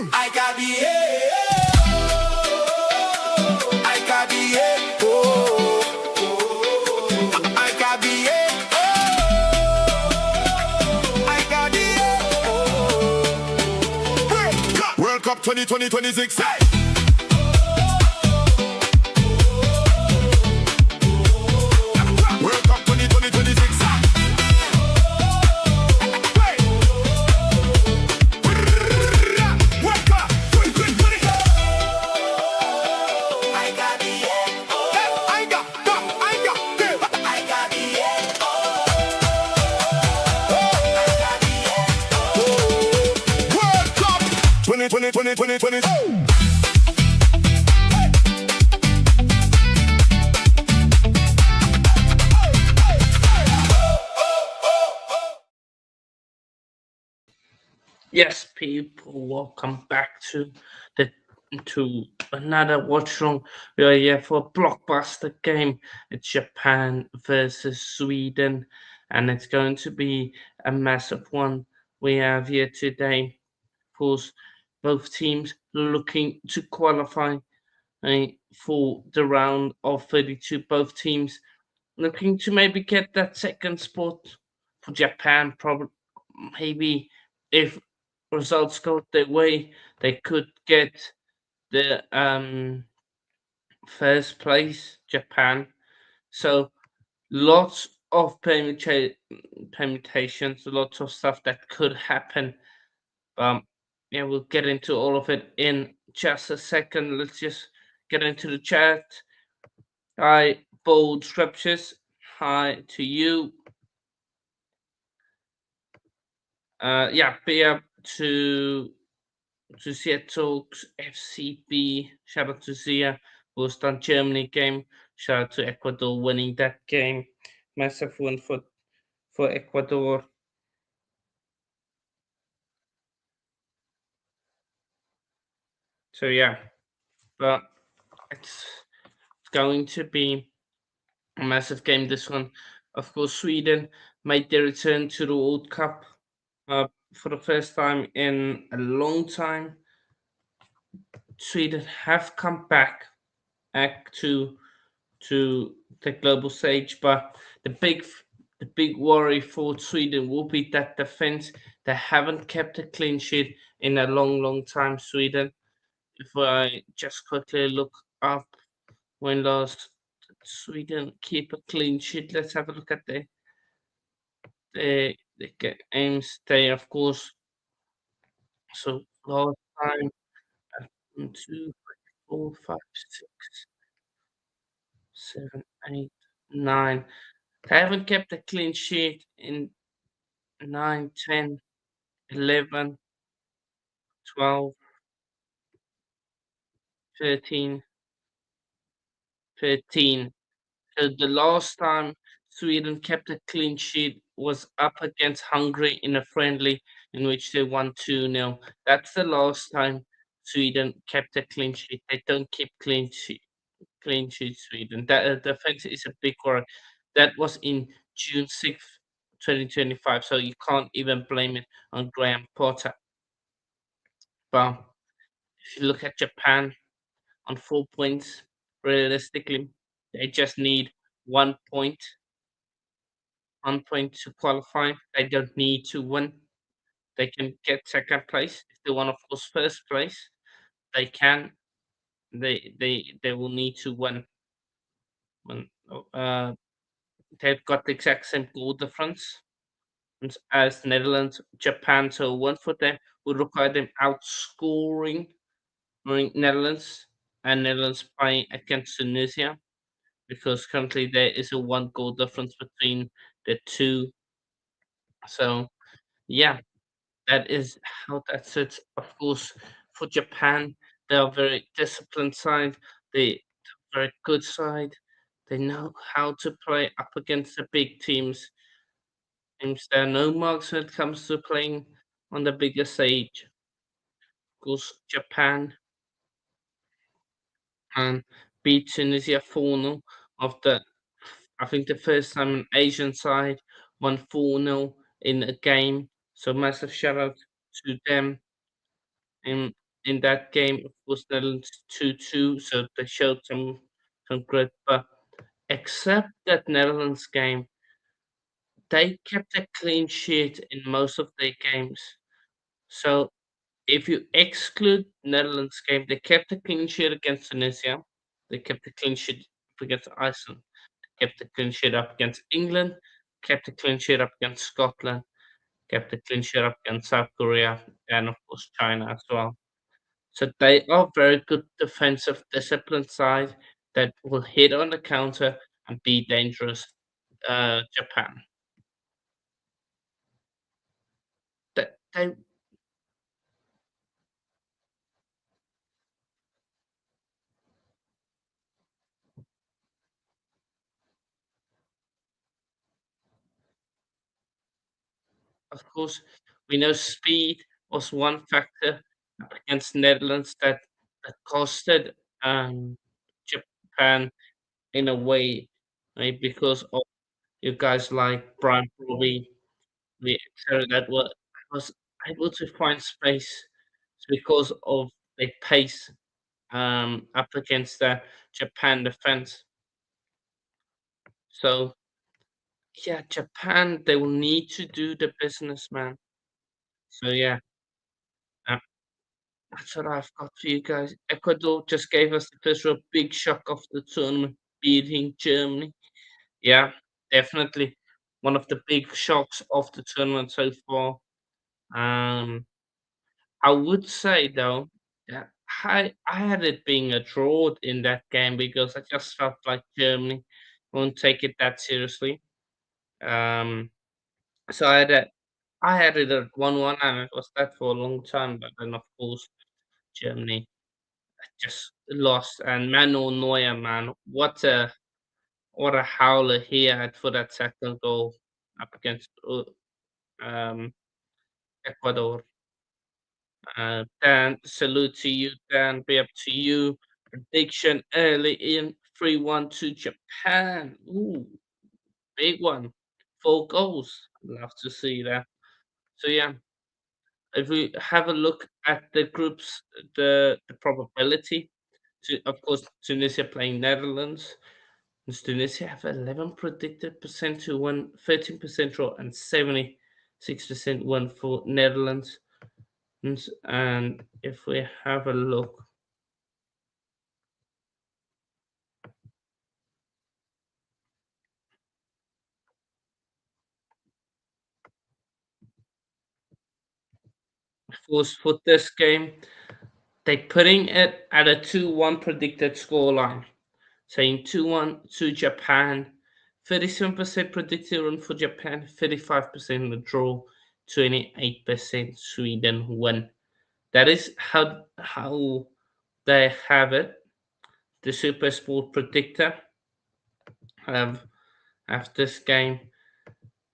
I got the I got the I got the I got the World Cup 2026. World Cup 2026. Yes, people, welcome back to another watch along. We are here for a blockbuster game. It's Japan versus Sweden, and it's going to be a massive one we have here today. Of course, both teams looking to qualify for the round of 32. Both teams looking to maybe get that second spot. For Japan, probably maybe if results go their way, they could get the first place, Japan. So lots of permutations, lots of stuff that could happen. Yeah, we'll get into all of it in just a second. Let's just get into the chat. Hi, Bold Scriptures. Hi to you. Yeah, be up to Seattle's FCB. Shout out to Zia, who was done Germany game. Shout out to Ecuador winning that game. Massive win for Ecuador. So yeah, but it's going to be a massive game. This one, of course, Sweden made their return to the World Cup for the first time in a long time. Sweden have come back to the global stage, but the big worry for Sweden will be that defense. They haven't kept a clean sheet in a long time. Sweden. If I just quickly look up when last Sweden keep a clean sheet, let's have a look at the games. They of course. So last time 1, 2, 3, 4, 5, 6, 7, 8, 9. They haven't kept a clean sheet in 9, 10, 11, 12, 13, 13. So the last time Sweden kept a clean sheet was up against Hungary in a friendly in which they won 2-0. That's the last time Sweden kept a clean sheet. They don't keep clean sheet Sweden. That defense is a big worry. That was in June 6th, 2025. So you can't even blame it on Graham Potter. But if you look at Japan on 4 points, realistically, they just need 1 point, 1 point to qualify. They don't need to win. They can get second place. If they want to force first place, they can. They will need to win. Uh, they've got the exact same goal difference as Netherlands, Japan. So one for them would require them outscoring Netherlands, and Netherlands playing against Tunisia, because currently there is a 1 goal difference between the two. So yeah, that is how that sits. Of course, for Japan, they are very disciplined side. They very good side. They know how to play up against the big teams. Teams there are no marks when it comes to playing on the bigger stage. Of course, Japan and beat Tunisia 4-0 after, I think, the first time an Asian side won 4-0 in a game. So massive shout out to them. in that game. Of course, Netherlands 2-2, so they showed some grit. But except that Netherlands game, they kept a clean sheet in most of their games. So if you exclude Netherlands game, they kept a clean sheet against Tunisia. They kept a clean sheet up against Iceland. Kept a clean sheet up against England. Kept a clean sheet up against Scotland. Kept a clean sheet up against South Korea, and of course China as well. So they are very good defensive discipline side that will hit on the counter and be dangerous. Japan. They of course we know speed was one factor up against Netherlands that costed Japan in a way, right? Because of you guys like Brian Brobby, the etc. that was able to find space because of the pace up against the Japan defense. So yeah, Japan they will need to do the business, man. So yeah, uh, that's what I've got for you guys. Ecuador just gave us the first real big shock of the tournament, beating Germany. Yeah, definitely one of the big shocks of the tournament so far. Um, I would say though, that I had it being a draw in that game because I just felt like Germany won't take it that seriously. Um, so I had it at 1-1, and it was that for a long time. But then, of course, Germany just lost. And Manuel Neuer, man, what a howler he had for that second goal up against um, Ecuador. Dan, salute to you, Dan. Be up to you. Prediction early in 3-1 to Japan. Ooh, big one. 4 goals. Love to see that. So yeah, if we have a look at the groups, the probability to, of course, Tunisia playing Netherlands. Does Tunisia have 11 predicted percent to win, 13% draw, and 76% win for Netherlands. And if we have a look, of course, for this game, they're putting it at a 2-1 predicted scoreline, saying 2-1 to Japan. 37% predicted win for Japan, 35% the draw, 28% Sweden win. That is how they have it. The Super Sport Predictor have have this game.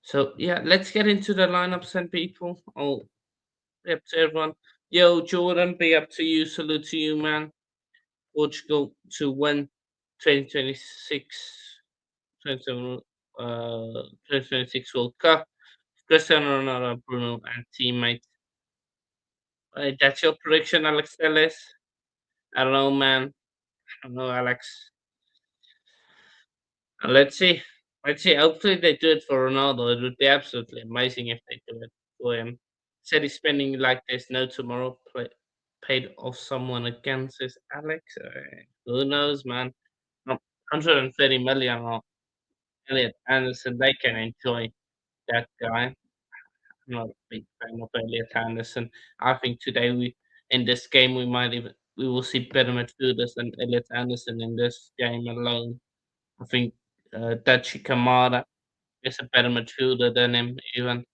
So yeah, let's get into the lineups and people. Oh, be up to everyone. Yo, Jordan, be up to you. Salute to you, man. Portugal to win 2026, 27, 2026 World Cup. Cristiano Ronaldo, Bruno, and teammates. That's your prediction, Alex Telles. I don't know, man. I don't know, Alex. Let's see. Let's see. Hopefully they do it for Ronaldo. It would be absolutely amazing if they do it for him. Said he's spending like there's no tomorrow. Paid off someone against this Alex. Who knows, man? 130 million on Elliot Anderson. They can enjoy that guy. I'm not a big fan of Elliot Anderson. I think today we in this game we will see better midfielders than Elliot Anderson in this game alone. I think Dachi Kamara is a better midfielder than him even.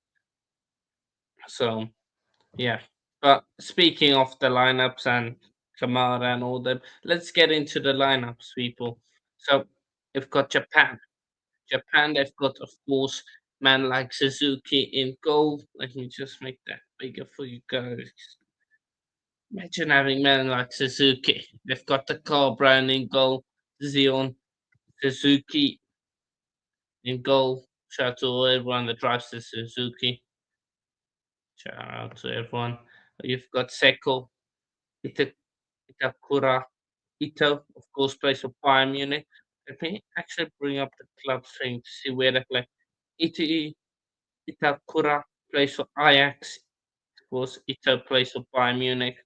So yeah. But speaking of the lineups and Kamara and all them, let's get into the lineups, people. So we've got Japan. Japan, they've got of course man like Suzuki in goal. Let me just make that bigger for you guys. Imagine having man like Suzuki. They've got the car brand in goal. Zion, Suzuki in goal. Shout out to everyone that drives the Suzuki. Shout out to everyone. You've got Seko. Ita- Itakura Ito, of course, plays for Bayern Munich. Let me actually bring up the club string to see where they play. Ito Itakura plays for Ajax. Of course, Ito plays for Bayern Munich.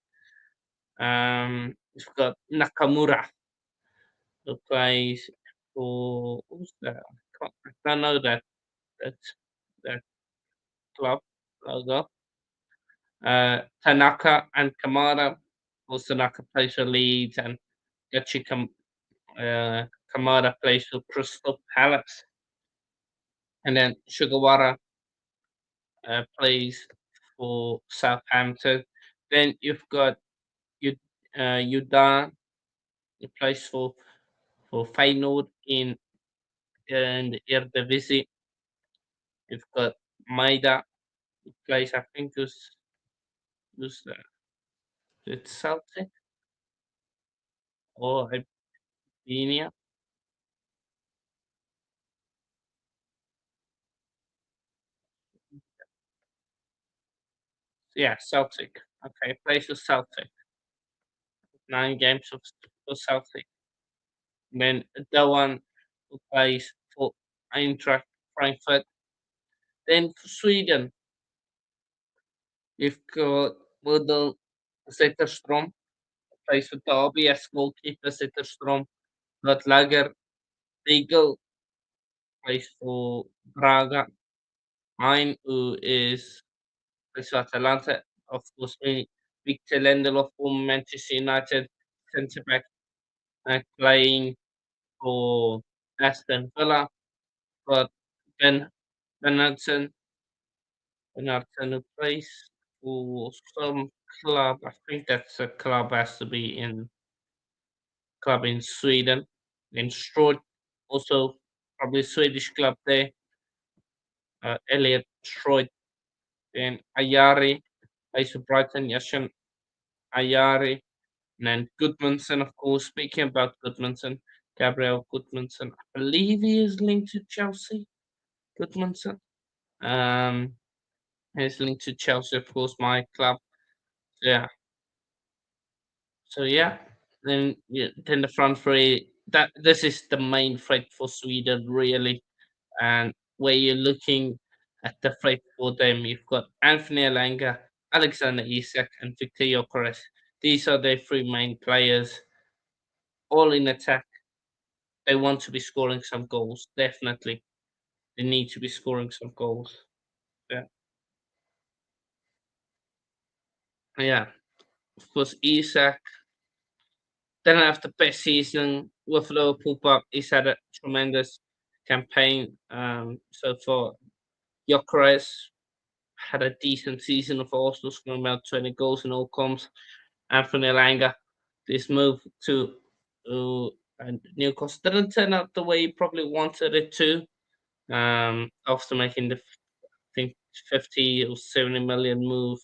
We've got Nakamura, who plays for who's that? I don't know that that club logo. Tanaka and Kamada. Also, Tanaka plays for Leeds, and Gachi uh, Kamada plays for Crystal Palace. And then Sugawara plays for Southampton. Then you've got Yuda, he plays for Feyenoord in the Eredivisie. You've got Maida, who plays, I think, who's it's Celtic or Albania. Yeah, Celtic. Okay, plays for Celtic. 9 games for Celtic. Then the one who plays for Eintracht Frankfurt. Then for Sweden, you've got Bodil Zetterstrom, plays for Derby as goalkeeper. Zetterstrom got Lager Eagle, plays for Braga. Mine, who is plays for Atalanta. Of course, me, Victor Lindelof from Manchester United, centre back, playing for Aston Villa. Got Ben Bernardson, who plays for some club. I think that's a club has to be in club in Sweden. In Stroud, also probably Swedish club there. Elliot Stroud. Then Ayari plays for Brighton. Yashin Ayari. And then Goodmanson, of course. Speaking about Goodmanson, Gabriel Goodmanson. I believe he is linked to Chelsea. Goodmanson. Um, he's linked to Chelsea, of course, my club. So, yeah. So yeah. Then the front three. That this is the main threat for Sweden, really. And where you're looking at the threat for them, you've got Anthony Elanga, Alexander Isak, and Victor Gyökeres. These are their three main players, all in attack. They want to be scoring some goals, definitely. They need to be scoring some goals. Yeah, yeah. Of course, Isak didn't have the best season with Liverpool, but he's had a tremendous campaign so far. Gyökeres had a decent season of Arsenal, scoring about 20 goals in all comps. Anthony Elanga, this move to Newcastle didn't turn out the way he probably wanted it to. After making the I think 50 or 70 million move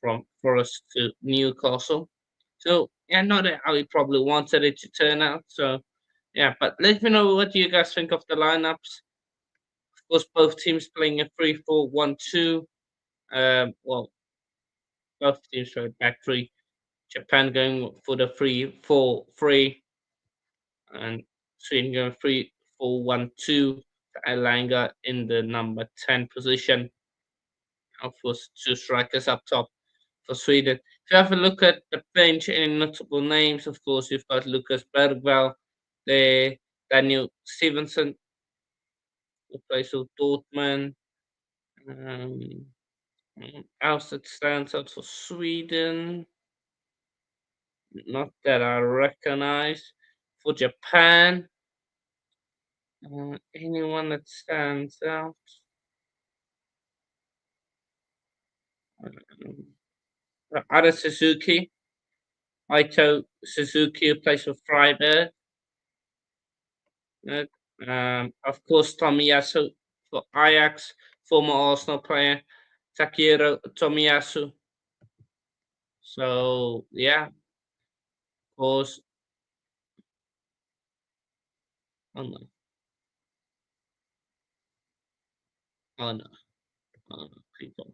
from Forest to Newcastle. So yeah, not how he probably wanted it to turn out. So yeah, but let me know what you guys think of the lineups. Of course, both teams playing a 3-4-1-2. Well, both teams are back three. Japan going for the 3-4-3, and Sweden going 3-4-1-2. Elanga in the number 10 position. Of course, two strikers up top for Sweden. If you have a look at the bench, any notable names, of course, you've got Lucas Bergvall, the Daniel Stevenson, who plays for Dortmund. Um, else that stands out for Sweden, not that I recognize. For Japan, anyone that stands out? Um, Ada Suzuki, Aito Suzuki, who plays for Freiburg. Uh, of course, Tomiyasu for Ajax, former Arsenal player, Takiro Tomiyasu. So yeah, of course. Oh no, oh no, oh no, people.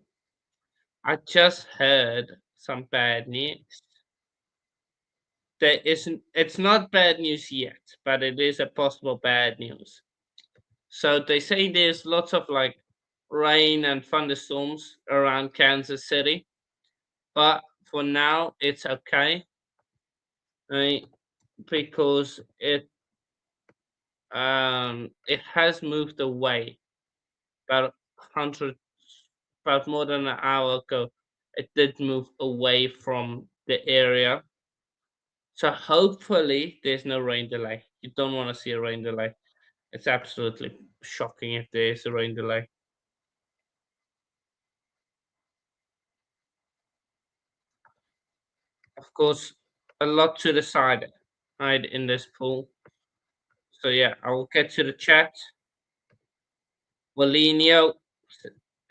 I just heard some bad news. there isn't. It's not bad news yet, but it is a possible bad news. So they say there's lots of like rain and thunderstorms around Kansas City, but for now it's okay, right? Because it has moved away about 100, about more than an hour ago. It did move away from the area, so hopefully there's no rain delay. You don't want to see a rain delay. It's absolutely shocking if there is a rain delay. Of course, a lot to decide right in this pool. So yeah, I will get to the chat. Walinho,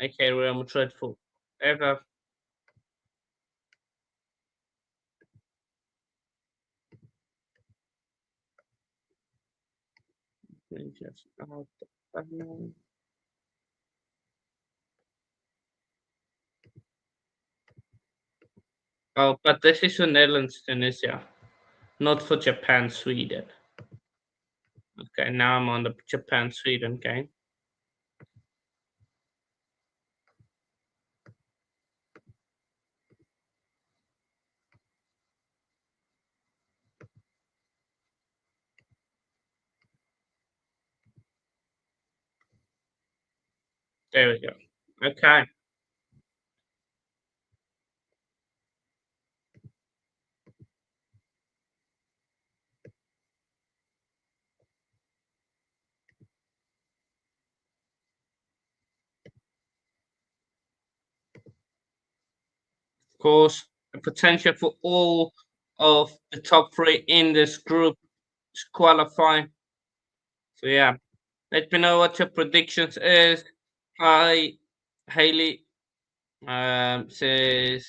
okay, Real Madrid for ever. Just out the Oh, but this is for Netherlands, Tunisia, not for Japan, Sweden. Okay, now I'm on the Japan Sweden game. There we go. Okay. Of course, the potential for all of the top three in this group to qualify. So yeah, let me know what your predictions is. Hi, Haley says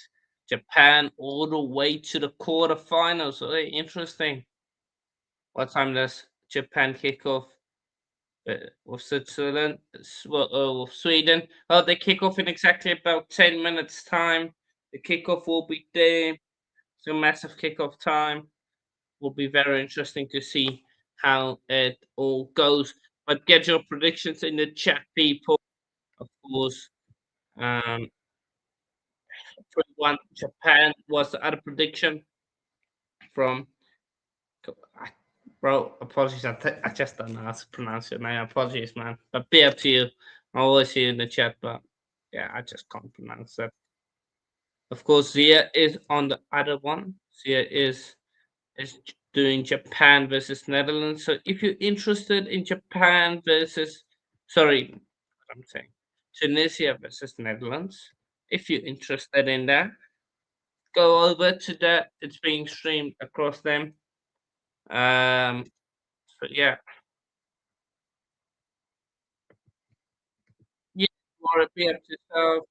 Japan all the way to the quarterfinals. So interesting. What time does Japan kick off? With Switzerland, with Sweden. Well, they kick off in exactly about 10 minutes' time. The kickoff will be there. So massive kickoff time. Will be very interesting to see how it all goes. But get your predictions in the chat, people. Of course, um, 3-1 Japan was the other prediction from. Bro, apologies. I just don't know how to pronounce your name. Apologies, man. But be up to you. I always see you in the chat, but yeah, I just can't pronounce that. Of course, Zia is on the other one. Zia is doing Japan versus Netherlands. So if you're interested in Japan versus, sorry, what I'm saying, Tunisia versus Netherlands, if you're interested in that, go over to that. It's being streamed across them. Um, but yeah, yeah, more be up to yourself.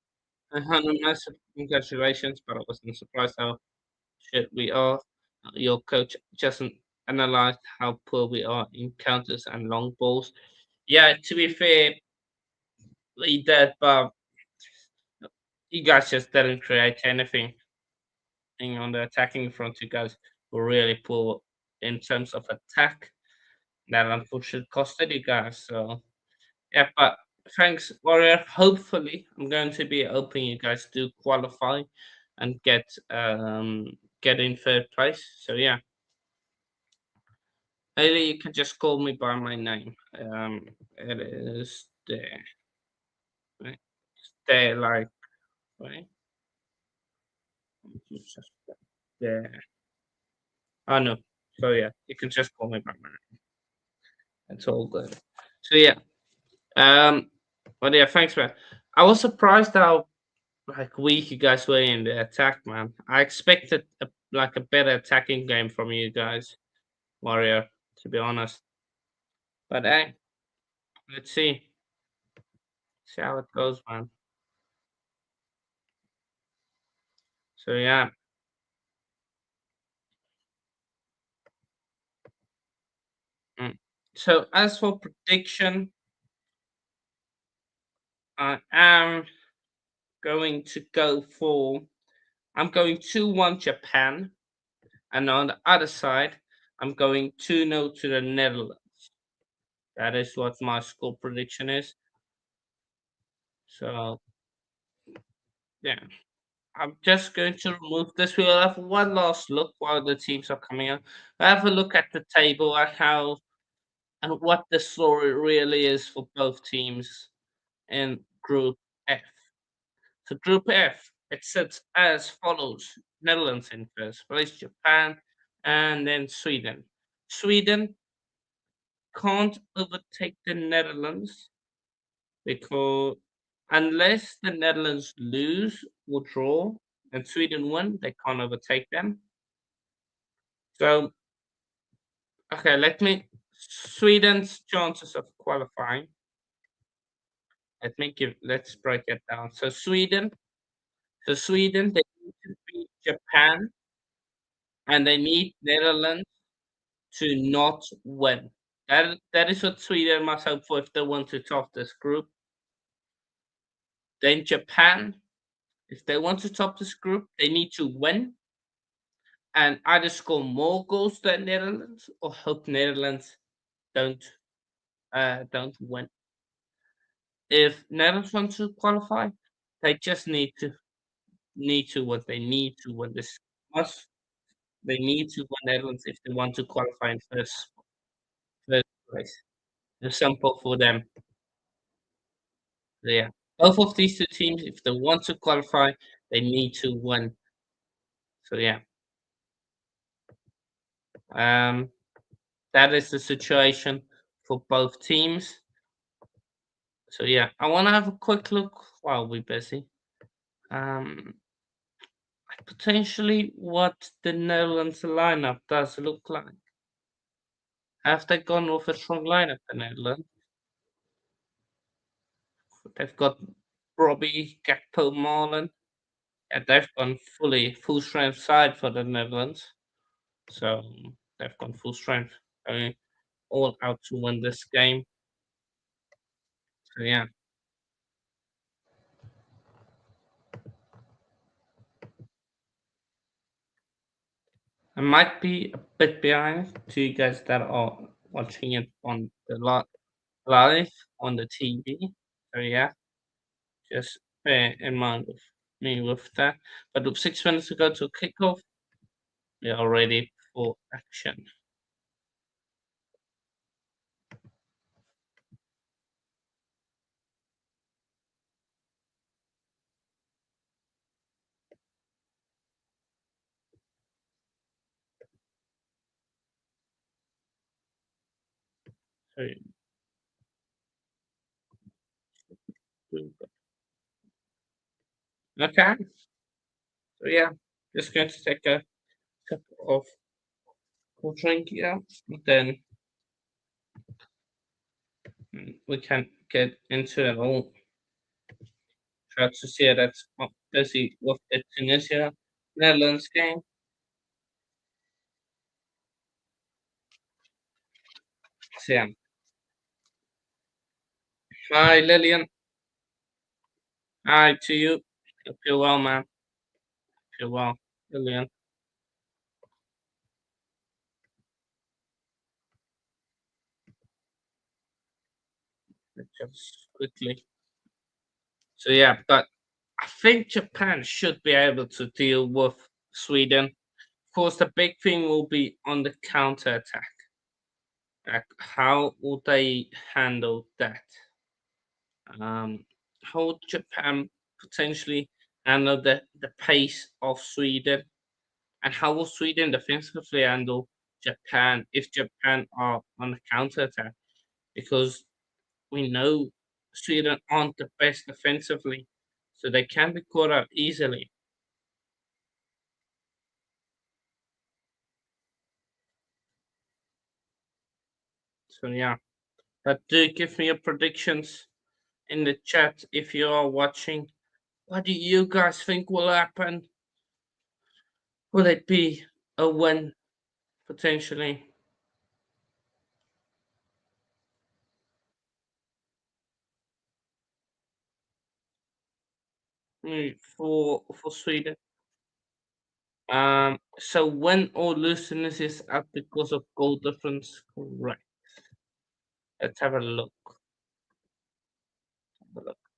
Massive congratulations, but I wasn't surprised how shit we are. Your coach just analyzed how poor we are in counters and long balls. Yeah, to be fair, he did, but you guys just didn't create anything. And on the attacking front, you guys were really poor in terms of attack. That unfortunately costed you guys. So yeah, but thanks, Warrior. Hopefully, I'm going to be hoping you guys do qualify and get in third place. So yeah, maybe you can just call me by my name. It is there, right? It's there, like right. It's just there. Oh no. So yeah, you can just call me by my name. It's all good. So yeah. Um. But yeah, thanks, man. I was surprised how like weak you guys were in the attack, man. I expected like a better attacking game from you guys, Warrior. To be honest, but hey, let's see how it goes, man. So yeah. Mm. So as for prediction, I am going to go for. I'm going 2-1 Japan. And on the other side, I'm going 2-0 to the Netherlands. That is what my score prediction is. So, yeah. I'm just going to remove this. We'll have one last look while the teams are coming out. Have a look at the table at how and what the story really is for both teams in Group F. So Group F, it sits as follows: Netherlands in first place, Japan, and then Sweden. Sweden can't overtake the Netherlands because unless the Netherlands lose or draw and Sweden win, they can't overtake them. So, okay, Sweden's chances of qualifying. Let's break it down. So Sweden, they need to beat Japan and they need Netherlands to not win. That is what Sweden must hope for if they want to top this group. Then Japan, if they want to top this group, they need to win and either score more goals than Netherlands or hope Netherlands don't don't win. If Netherlands want to qualify, they just need to win this. Must They need to win Netherlands if they want to qualify in first place. It's simple for them. So, yeah, both of these two teams, if they want to qualify, they need to win. So yeah, um, that is the situation for both teams. So yeah, I want to have a quick look while we're busy. Um, Potentially what the Netherlands lineup does look like. Have they gone with a strong lineup, the Netherlands? They've got Robbie, Gakpo, Marlon. Yeah, they've gone full strength side for the Netherlands. So they've gone full strength, going all out to win this game. So yeah, I might be a bit behind to you guys that are watching it on the live on the TV. So yeah, just bear in mind with me with that. But with 6 minutes to go to kickoff, we are ready for action. So, okay, so yeah, just going to take a sip of cool drink here, then we can get into it all. Try to see that's busy with the Tunisia Netherlands game. So yeah, hi Lillian, hi to you. Hope you're well, man. Hope you're well, Lillian. Just quickly. So yeah, but I think Japan should be able to deal with Sweden. Of course, the big thing will be on the counter attack. Like, how will they handle that? How would Japan potentially handle the pace of Sweden? And how will Sweden defensively handle Japan if Japan are on the counter attack? Because we know Sweden aren't the best defensively, so they can be caught out easily. So yeah, but do give me your predictions in the chat if you are watching. What do you guys think will happen? Will it be a win potentially for Sweden? So when or looseness is up because of goal difference, correct. Let's have a look.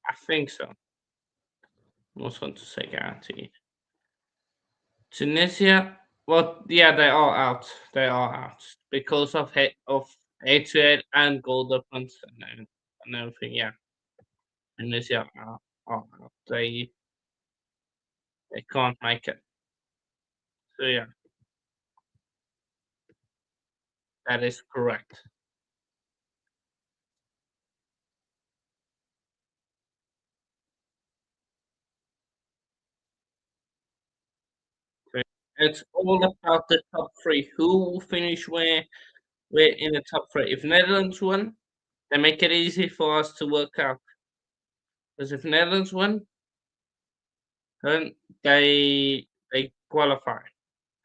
I think so. I was going to say guaranteed. Tunisia, well, yeah, they are out. They are out because of head-to-head and goal difference and everything. Yeah, Tunisia are out. They can't make it. So yeah, that is correct. So it's all about the top three. Who will finish where? We're in the top three. If Netherlands won, they make it easy for us to work out. Because if Netherlands win, then they qualify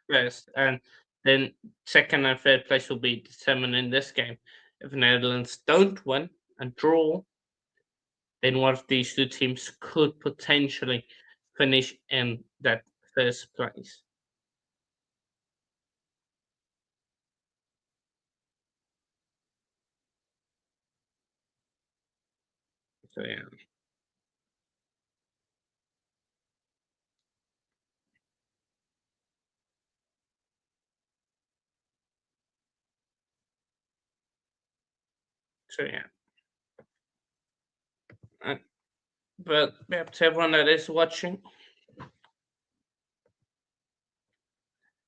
first, and then second and third place will be determined in this game. If Netherlands don't win and draw, then one of these two teams could potentially finish in that first place. So yeah, so yeah. Uh, but yeah, to everyone that is watching,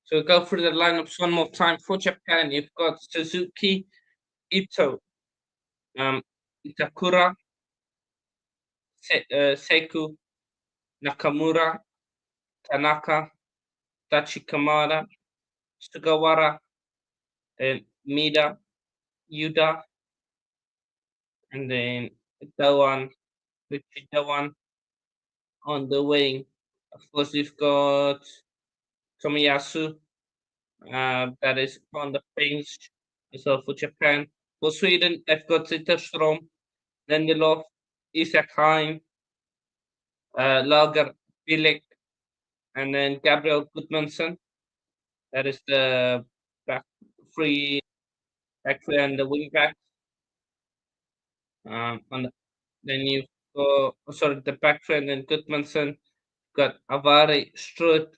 so go through the lineups one more time for Japan. You've got Suzuki, Ito, um, Itakura, Seku, Nakamura, Tanaka, Tachikamada, Sugawara, and Mida, Yuda, and then Dawan, Richie Dawan on the wing. Of course, we've got Tomiyasu, that is on the bench as well for Japan. For Sweden, they've got Zetterstrom, Lindelof, Isak Heim, Lager, Bilek, and then Gabriel Gudmundsson. That is the back three, back three and the wing back. On the, then you've got, oh, sorry, the back three and then Gudmundsson. Got Avari, Strutt,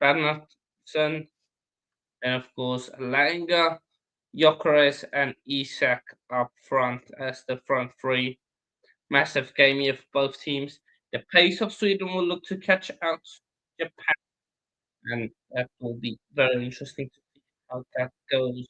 Bernhardsson, and of course Langa, Gyökeres, and Isak up front as the front three. Massive game here for both teams. The pace of Sweden will look to catch out Japan, and that will be very interesting to see how that goes.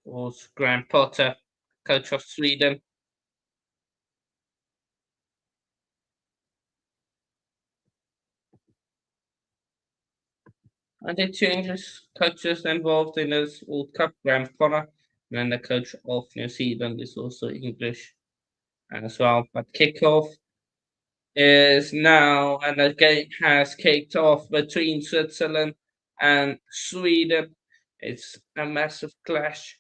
Of course, Graham Potter, coach of Sweden, and the changes coaches involved in this World Cup. Graham Potter, and then the coach of New Zealand is also English as well. But kickoff is now, and the game has kicked off between Switzerland and Sweden. It's a massive clash.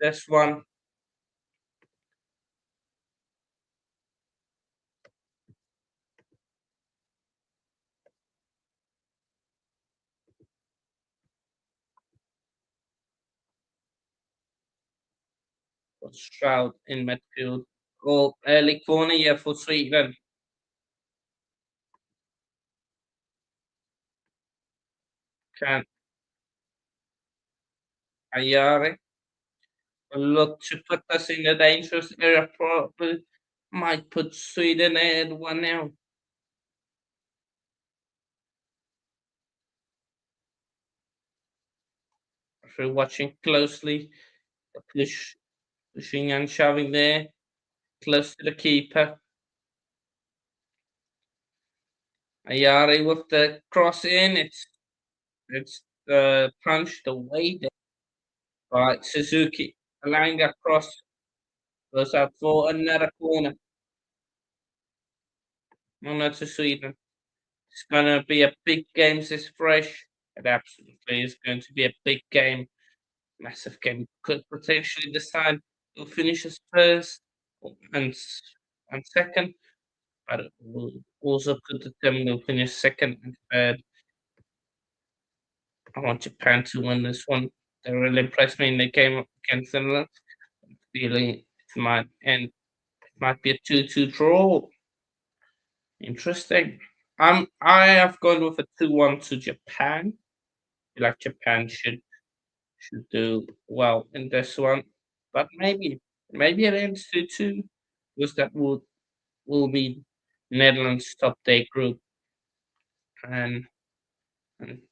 This one was Stroud in midfield. Goal early corner here for Sweden. Can Ayare look to put us in a dangerous area? Probably might put Sweden ahead 1-0. If you're watching closely, pushing and shoving there, close to the keeper. Ayari with the cross in. It's punched away there by Suzuki. Alanga cross goes out for another corner. honor to Sweden. It's gonna be a big game. This fresh. It absolutely is going to be a big game, massive game. Could potentially decide who finishes first and and second, but it will also could determine who finishes second and third. I want Japan to win this one. They really impressed me in the game against Finland. Feeling it might end. It might be a 2-2 draw. Interesting. I have gone with a 2-1 to Japan. I feel like Japan should do well in this one, but maybe it ends 2-2 because that will be Netherlands top their group and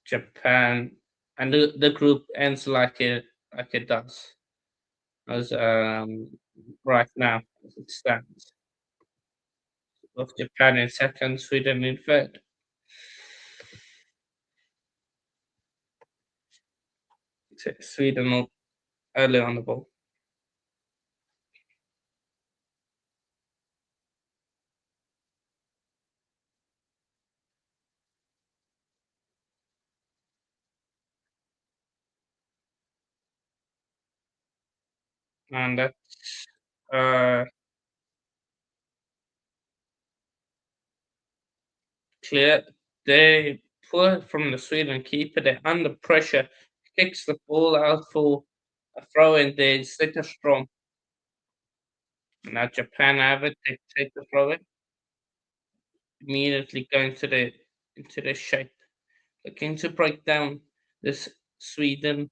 Japan and the group ends like it does as right now as it stands. With Japan in second, Sweden in third. Sweden early on the ball. And that's uh, clear. They pull it from the Sweden keeper. They're under pressure. Kicks the ball out for a throw in. They Zetterstrom. Now Japan have it. They take the throw in. Immediately going to the into the shape. Looking to break down this Sweden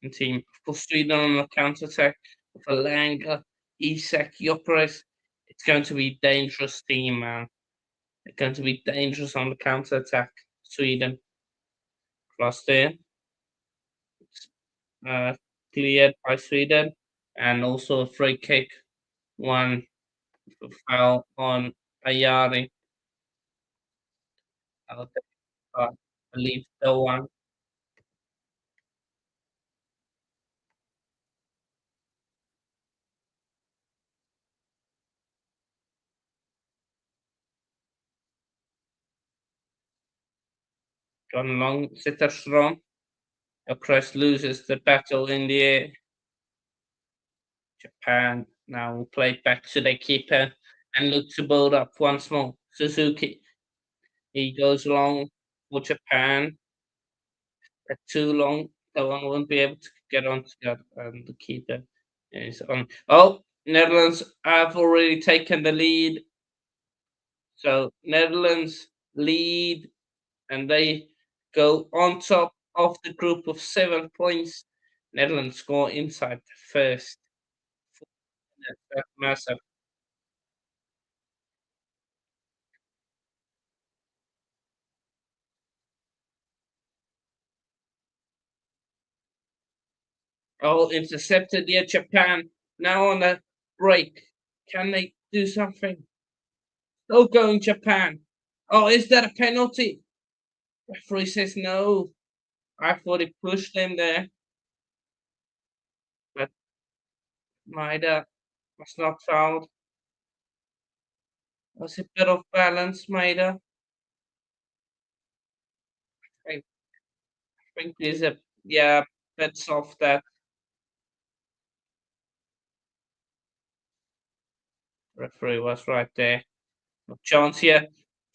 team. Of course, Sweden on the counter attack with Alanga, Isak, Gyökeres. It's going to be dangerous team, man. They're going to be dangerous on the counter attack. Sweden crossed in, uh, cleared by Sweden, and also a free kick. One foul on Ayari. I believe the one gone along. Zetterstrom. Gyökeres loses the battle in the air. Japan now will play back to their keeper and look to build up once more. Suzuki, he goes long for Japan. Too long, that one won't be able to get on to that, the keeper is on. Oh, Netherlands have already taken the lead. So Netherlands lead and they go on top of the group of 7 points. Netherlands score inside the first. That's massive. Oh, intercepted here, Japan. Now on the break. Can they do something? Oh, going Japan. Oh, is that a penalty? Referee says no. I thought he pushed him there, but Maida was not fouled. Was a bit of balance, Maida. I think there's a yeah, bit soft that referee was right there. No chance here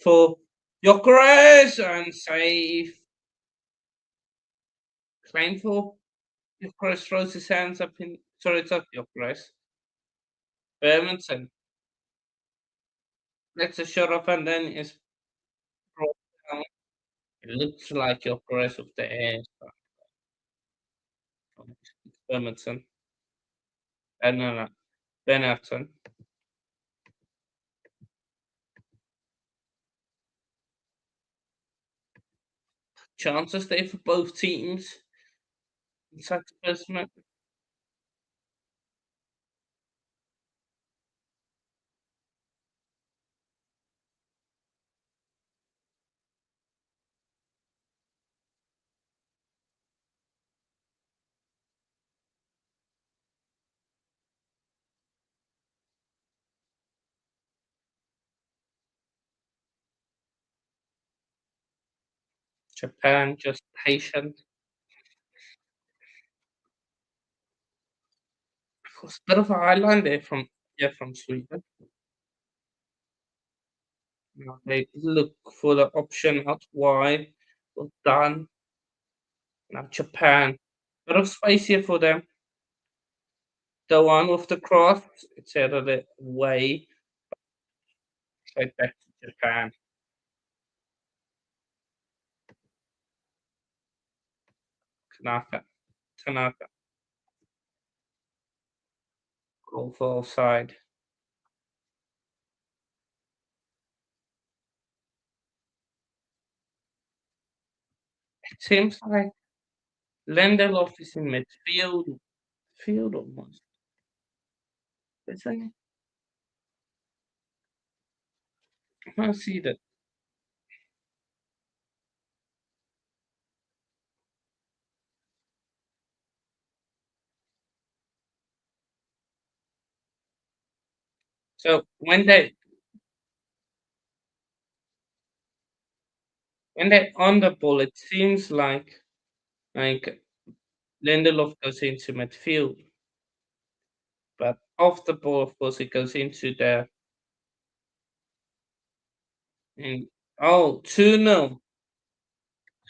for Gyökeres and save. Claim for Gyökeres throws his hands up in. Sorry, it's not Gyökeres. Bermanson lets a shot up and then is brought down. It looks like Gyökeres with the air. Bermanson. No. Benetton. Chances there for both teams inside the first minute. Japan just patient. Of course, bit of an island there from Sweden. Now they look for the option out wide. Well done. Now Japan. Bit of space here for them. The one with the cross, it's out of the way. Straight back to Japan. Tanaka. Tanaka. Goal for offside. It seems like Lindelof is in midfield. Field almost. Isn't it? I can't see that. So when they on the ball, it seems like Lindelof goes into midfield, but off the ball, of course, it goes into the in. Oh, 2-0.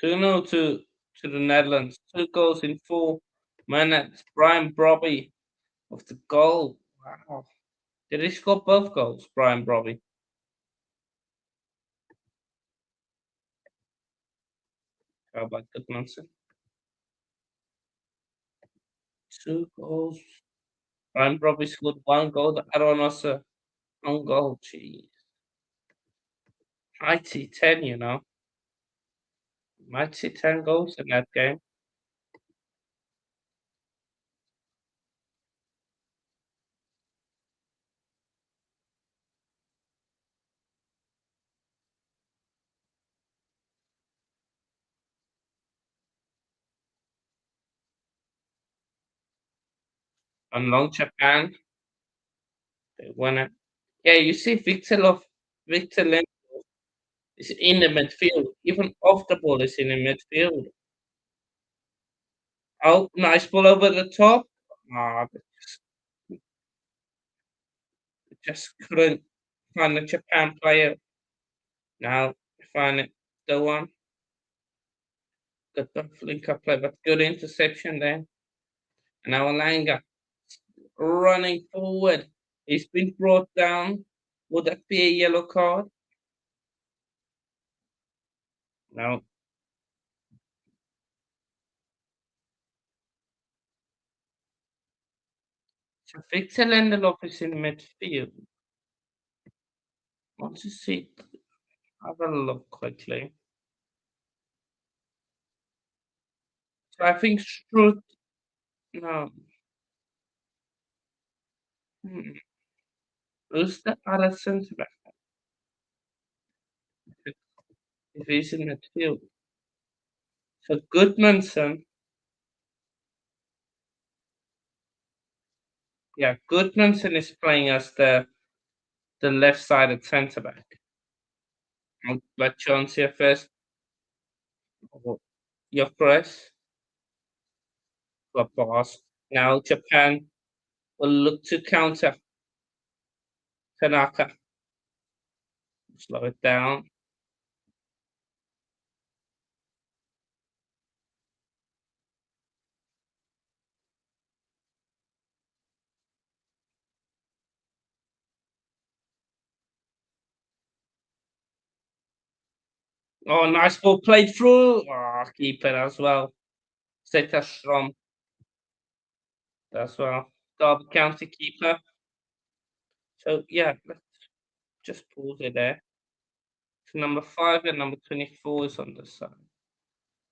2-0 to the Netherlands. 2 goals in 4 minutes. Brian Brobby of the goal. Wow. Did he score both goals, Brian Brobby? How about Goodmanson? 2 goals. Brian Brobby scored 1 goal. The other one was a own goal. Jeez. Might see 10, you know. Might see 10 goals in that game. On long Japan, they won it. Yeah, you see Victor Lindelof is in the midfield. Even off the ball is in the midfield. Oh, nice ball over the top. Ah, but just couldn't find the Japan player. Now find it. The one. Good link up play, but good interception there. And now Alanga running forward. He's been brought down. Would that be a yellow card? No. So Victor Lindelof is in midfield. Want to see? Have a look quickly. So I think Struth. No. Hmm. Who's the other centre back? If he's in midfield. So Goodmanson. Yeah, Goodmanson is playing as the left-sided centre back. I'll let John see it first. Oh, Gyökeres got pass. Now Japan will look to counter Tanaka. Slow it down. Oh, nice ball played through. Oh, keeper as well. Zetterstrom as well. Derby County keeper. So yeah, let's just pause it there. So number 5 and number 24 is on the side.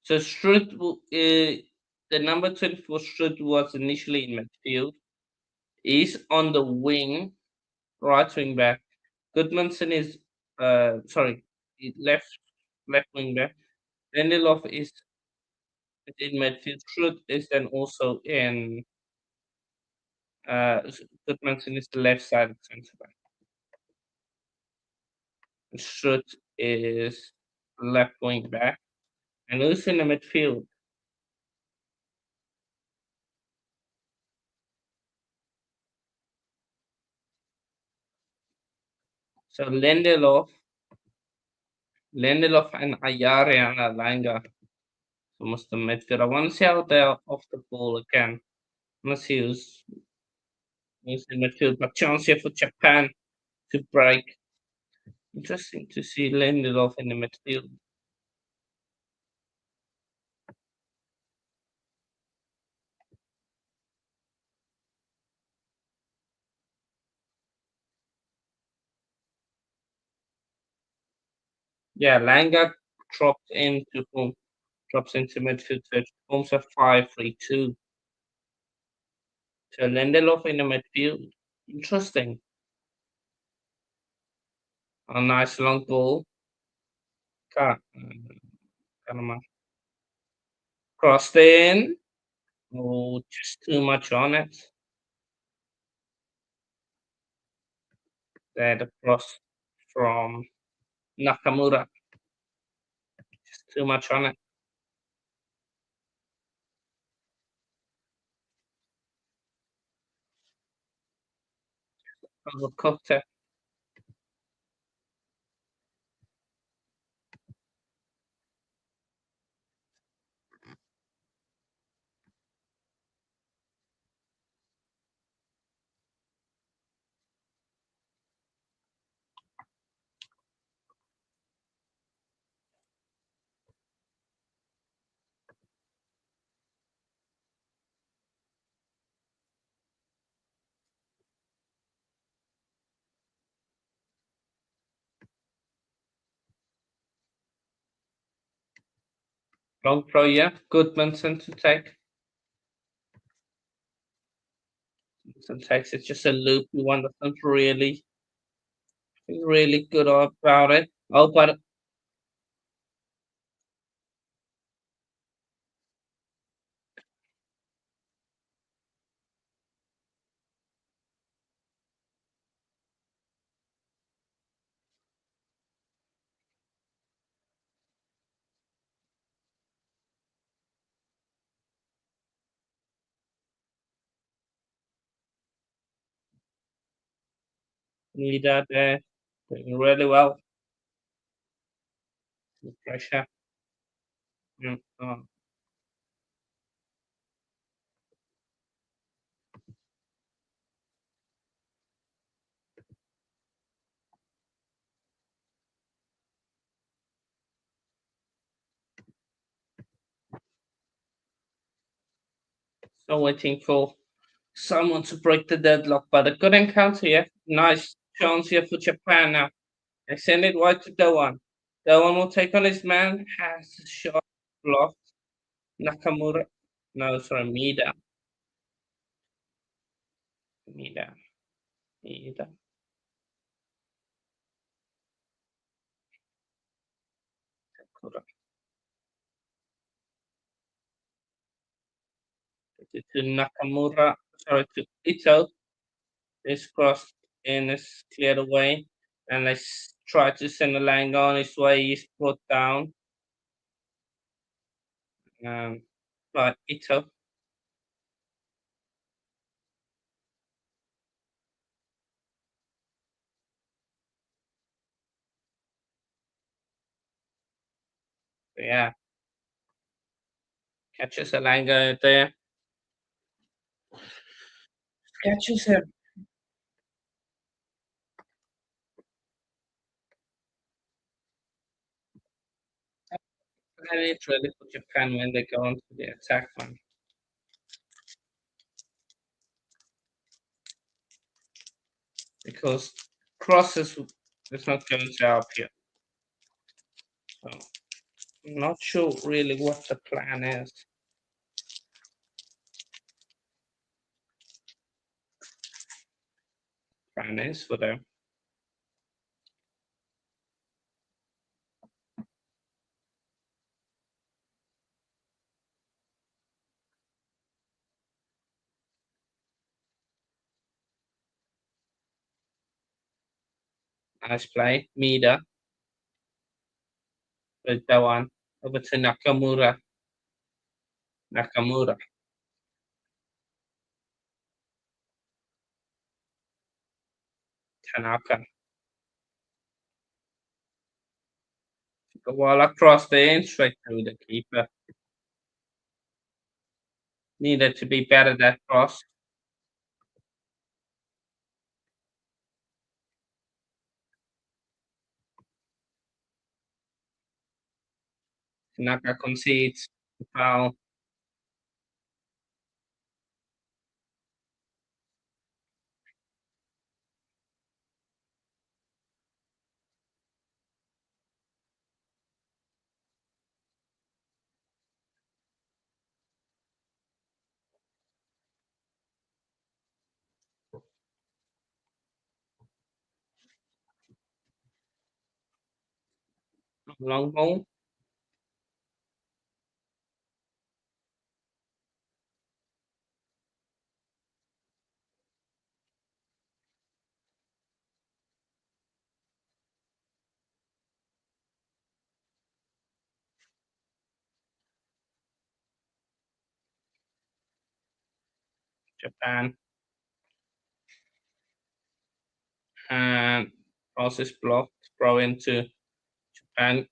So the number 24 Struth was initially in midfield. He's on the wing, right wing back. Goodmanson is sorry, left wing back. Lindelof is in midfield. Struth is then also in Goodmanson is the left sided centre back. Struth is left wing back. And who's in the midfield? So Lindelof and Ayari and Alanga. So most the midfield. I want to see how they're off the ball again. I want to see who's in midfield. But chance here for Japan to break. Interesting to see Lindelof in the midfield. Yeah, Langa dropped into home, drops into midfield. So it forms a 5-3-2. So Lindelof in the midfield. Interesting. A nice long ball. Panama. Crossed in. Oh, just too much on it. There, the cross from Nakamura. Just too much on it. Overcooked it. Long throw, yeah. Goodmanson to take. Goodmanson takes it. Just a loop. One doesn't really feel really good about it. Oh, but Nida there doing really well. The pressure. Mm, So waiting for someone to break the deadlock, but a good encounter, yeah. Nice chance here for Japan now. They send it wide to Doan. Doan will take on his man. Has a shot blocked. Nakamura. No, sorry, Mida. Mida. Mida. Sakura. To Nakamura. Sorry, to Ito. This crossed in is cleared away. And they try to send a line on his way. He's brought down. Um, by Ito. So yeah, catches Alanga there. Catches him. And it's really for Japan when they go into the attack one. Because crosses is not going to help you. So I'm not sure really what the plan is. Plan is for them. Nice play. Mida with that one. Over to Nakamura. Nakamura. Tanaka. The ball across the end, straight through the keeper. Needed to be better that cross. Tanaka concedes the foul. Long ball. Japan. And cross is blocked. Throw into Japan.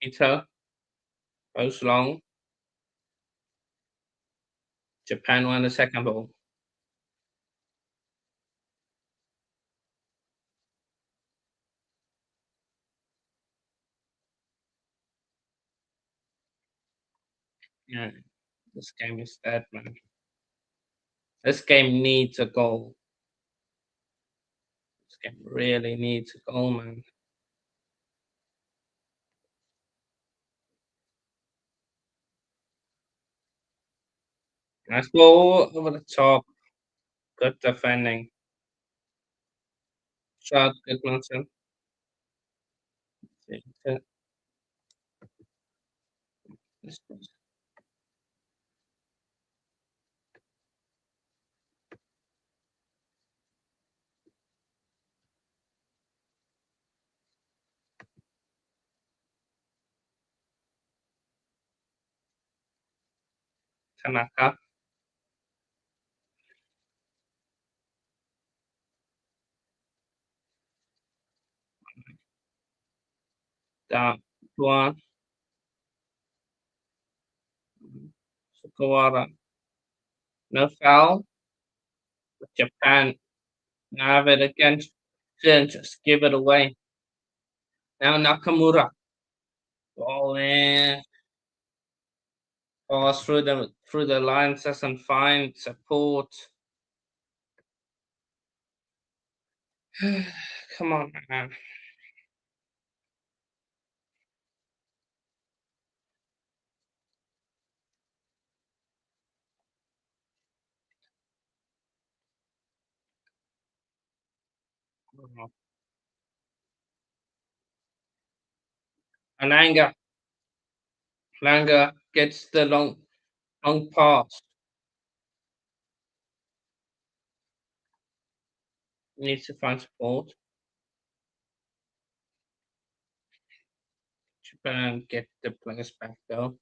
Ito goes long. Japan won the second ball. Yeah, this game is dead, man. This game needs a goal. This game really needs a goal, man. Nice ball over the top. Good defending. Shot, Goodmanson. Tanaka. Down. One. Sukawara. No foul. Japan have it against. Then just give it away. Now Nakamura. Ball in. Pass through the lines, doesn't find support. Come on, man. Ananga. Langa gets the long pass. Needs to find support. Japan get the players back though.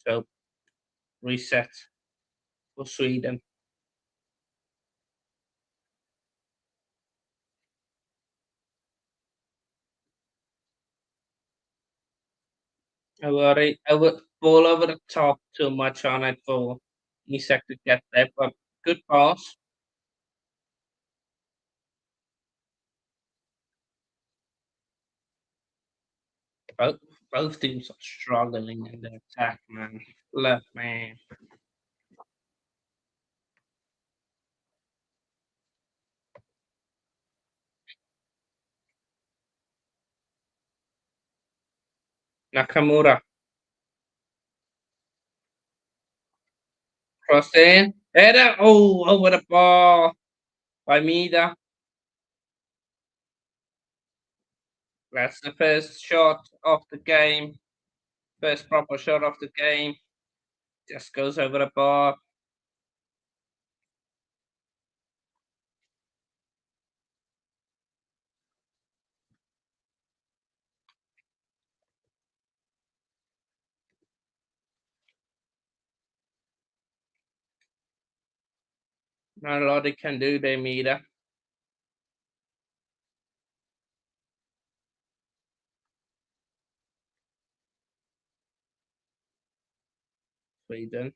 So reset for Sweden. I would ball over the top too much on it for Isak to get there, but good pass. Both both teams are struggling in the attack, man. Left man. Nakamura. Cross in. Header. Oh, over the bar by Mida. That's the first shot of the game. First proper shot of the game. Just goes over the bar. Not a lot they can do there, Mida. Sweden.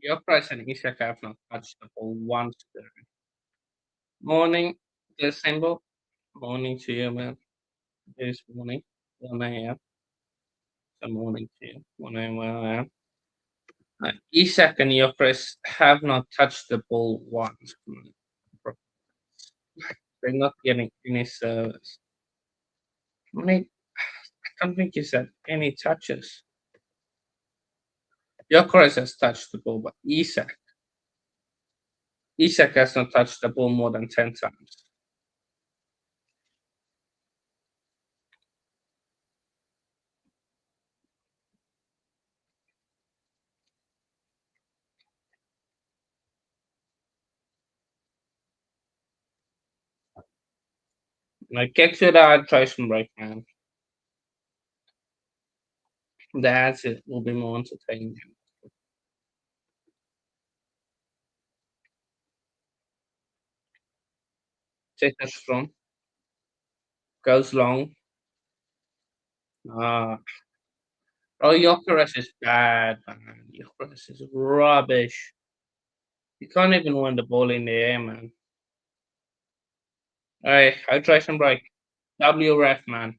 Your president Isaac have not touched the ball once there. Morning, December. Morning to you, man. This morning, 1 a.m. Good morning to you. 1 a.m. 1 a.m. Isaac and Yokres have not touched the ball once. They're not getting any service. I mean, I don't think he's had any touches. Yokres has touched the ball, but Isaac has not touched the ball more than 10 times. Like, get to the hydration break, man. That's it. Will be more entertaining. Take us from goes long. Uh, oh, Gyökeres is bad, man. Gyökeres is rubbish. You can't even win the ball in the air, man. Hey, hydration break. WRF, man.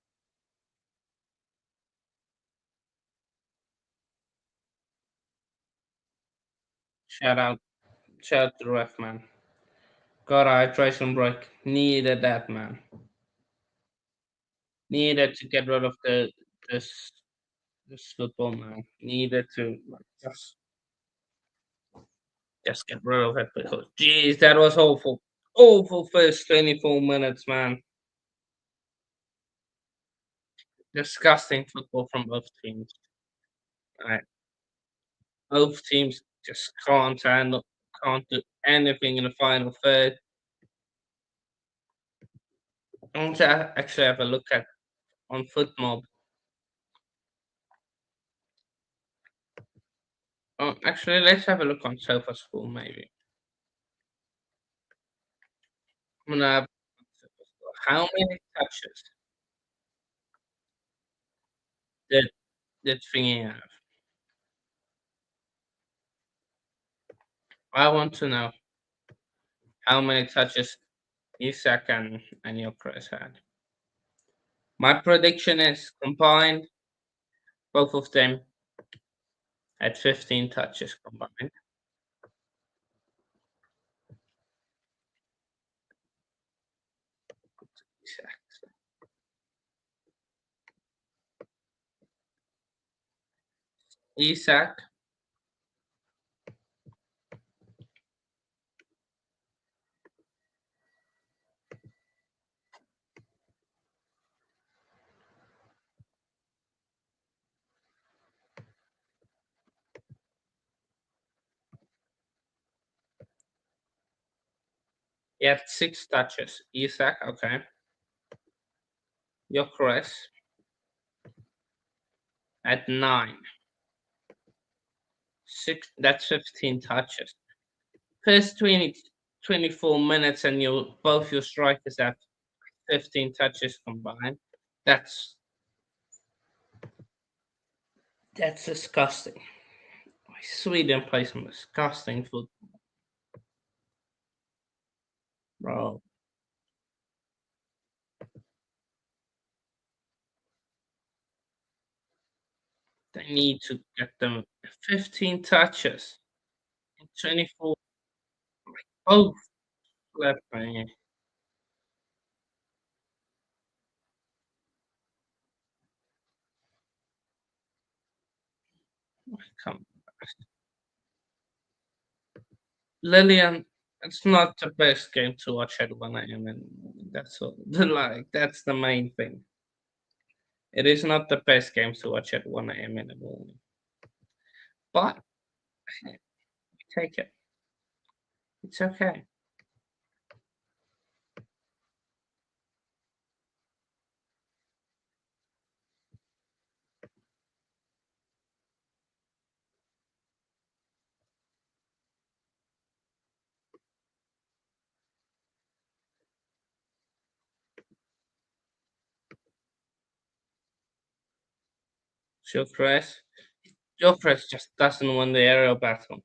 Shout out. Shout out to the ref, man. Got a hydration break. Needed that, man. Needed to get rid of this this football, man. Needed to like, just get rid of it because, jeez, that was awful. Awful first 24 minutes, man. Disgusting football from both teams. Right. Both teams just can't do anything in the final third. I want to actually have a look at on FootMob. Actually, let's have a look on SofaSchool maybe. I'm gonna have how many touches did thingy have? I want to know how many touches Isak and Gyökeres had. My prediction is combined, both of them had 15 touches combined. Isak. Isak he had 6 touches. Isak, okay. Gyökeres at 9. 6, that's 15 touches. First 24 minutes and both your strikers have 15 touches combined. That's disgusting. Sweden plays some disgusting football, bro. They need to get them 15 touches in 24. Oh, flip me. Come, Lillian. It's not the best game to watch at 1 a.m. and that's all. Like that's the main thing. It is not the best game to watch at 1 a.m. in the morning, but we take it. It's okay. Gilchrist just doesn't win the aerial battle.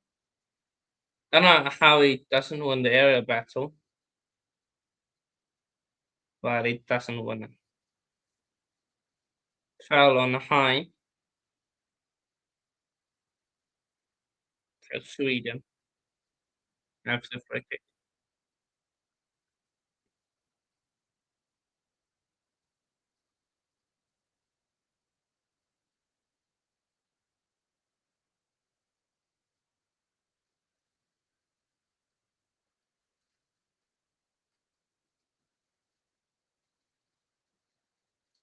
I don't know how he doesn't win the aerial battle, but he doesn't win it. Foul on the high for Sweden after free kick.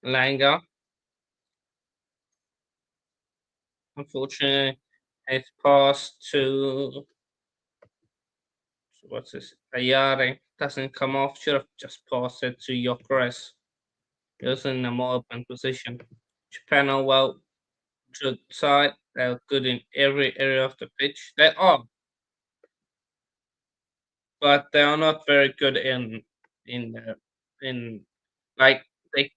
Langer, unfortunately, it's passed to what's this? Ayare doesn't come off. Should have just passed it to Gyökeres. He was in a more open position. Japan are well to the side. They're good in every area of the pitch. They are, but they are not very good in the in like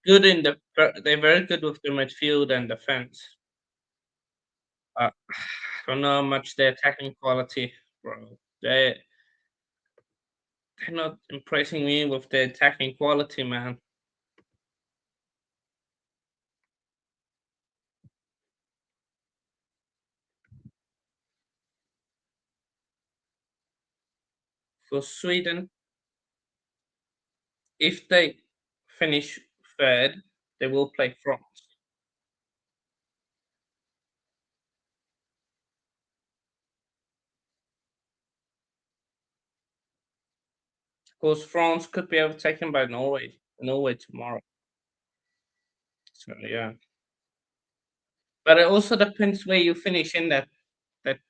they're very good with the midfield and defense. I don't know how much their attacking quality, bro. They're not impressing me with their attacking quality, man. For Sweden, if they finish third, they will play France. Because France could be overtaken by Norway tomorrow. So yeah. But it also depends where you finish in that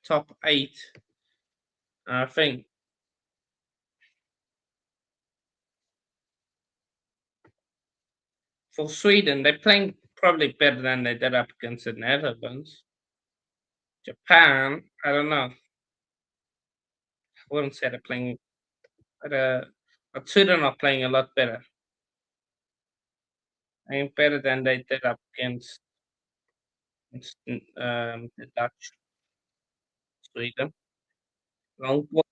top eight. I think for Sweden, they're playing probably better than they did up against the Netherlands. Japan, I don't know. I wouldn't say they're playing, but Sweden are playing a lot better. I mean, better than they did up against the Dutch, Sweden. Long ball,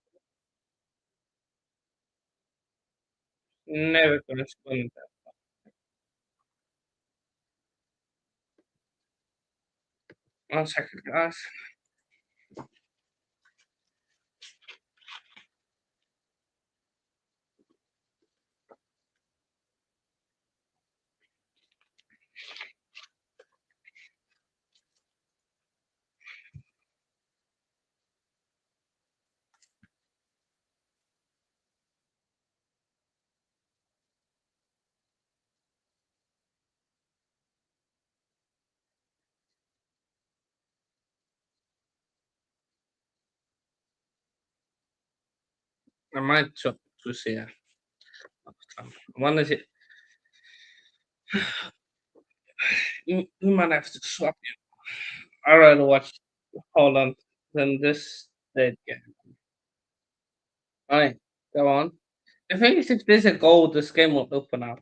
never gonna win that. 1 second, guys. I might to see. One is it. We might have to swap you. I'd rather watch Holland than this dead game. Alright, go on. The thing is, if there's a goal, this game will open up.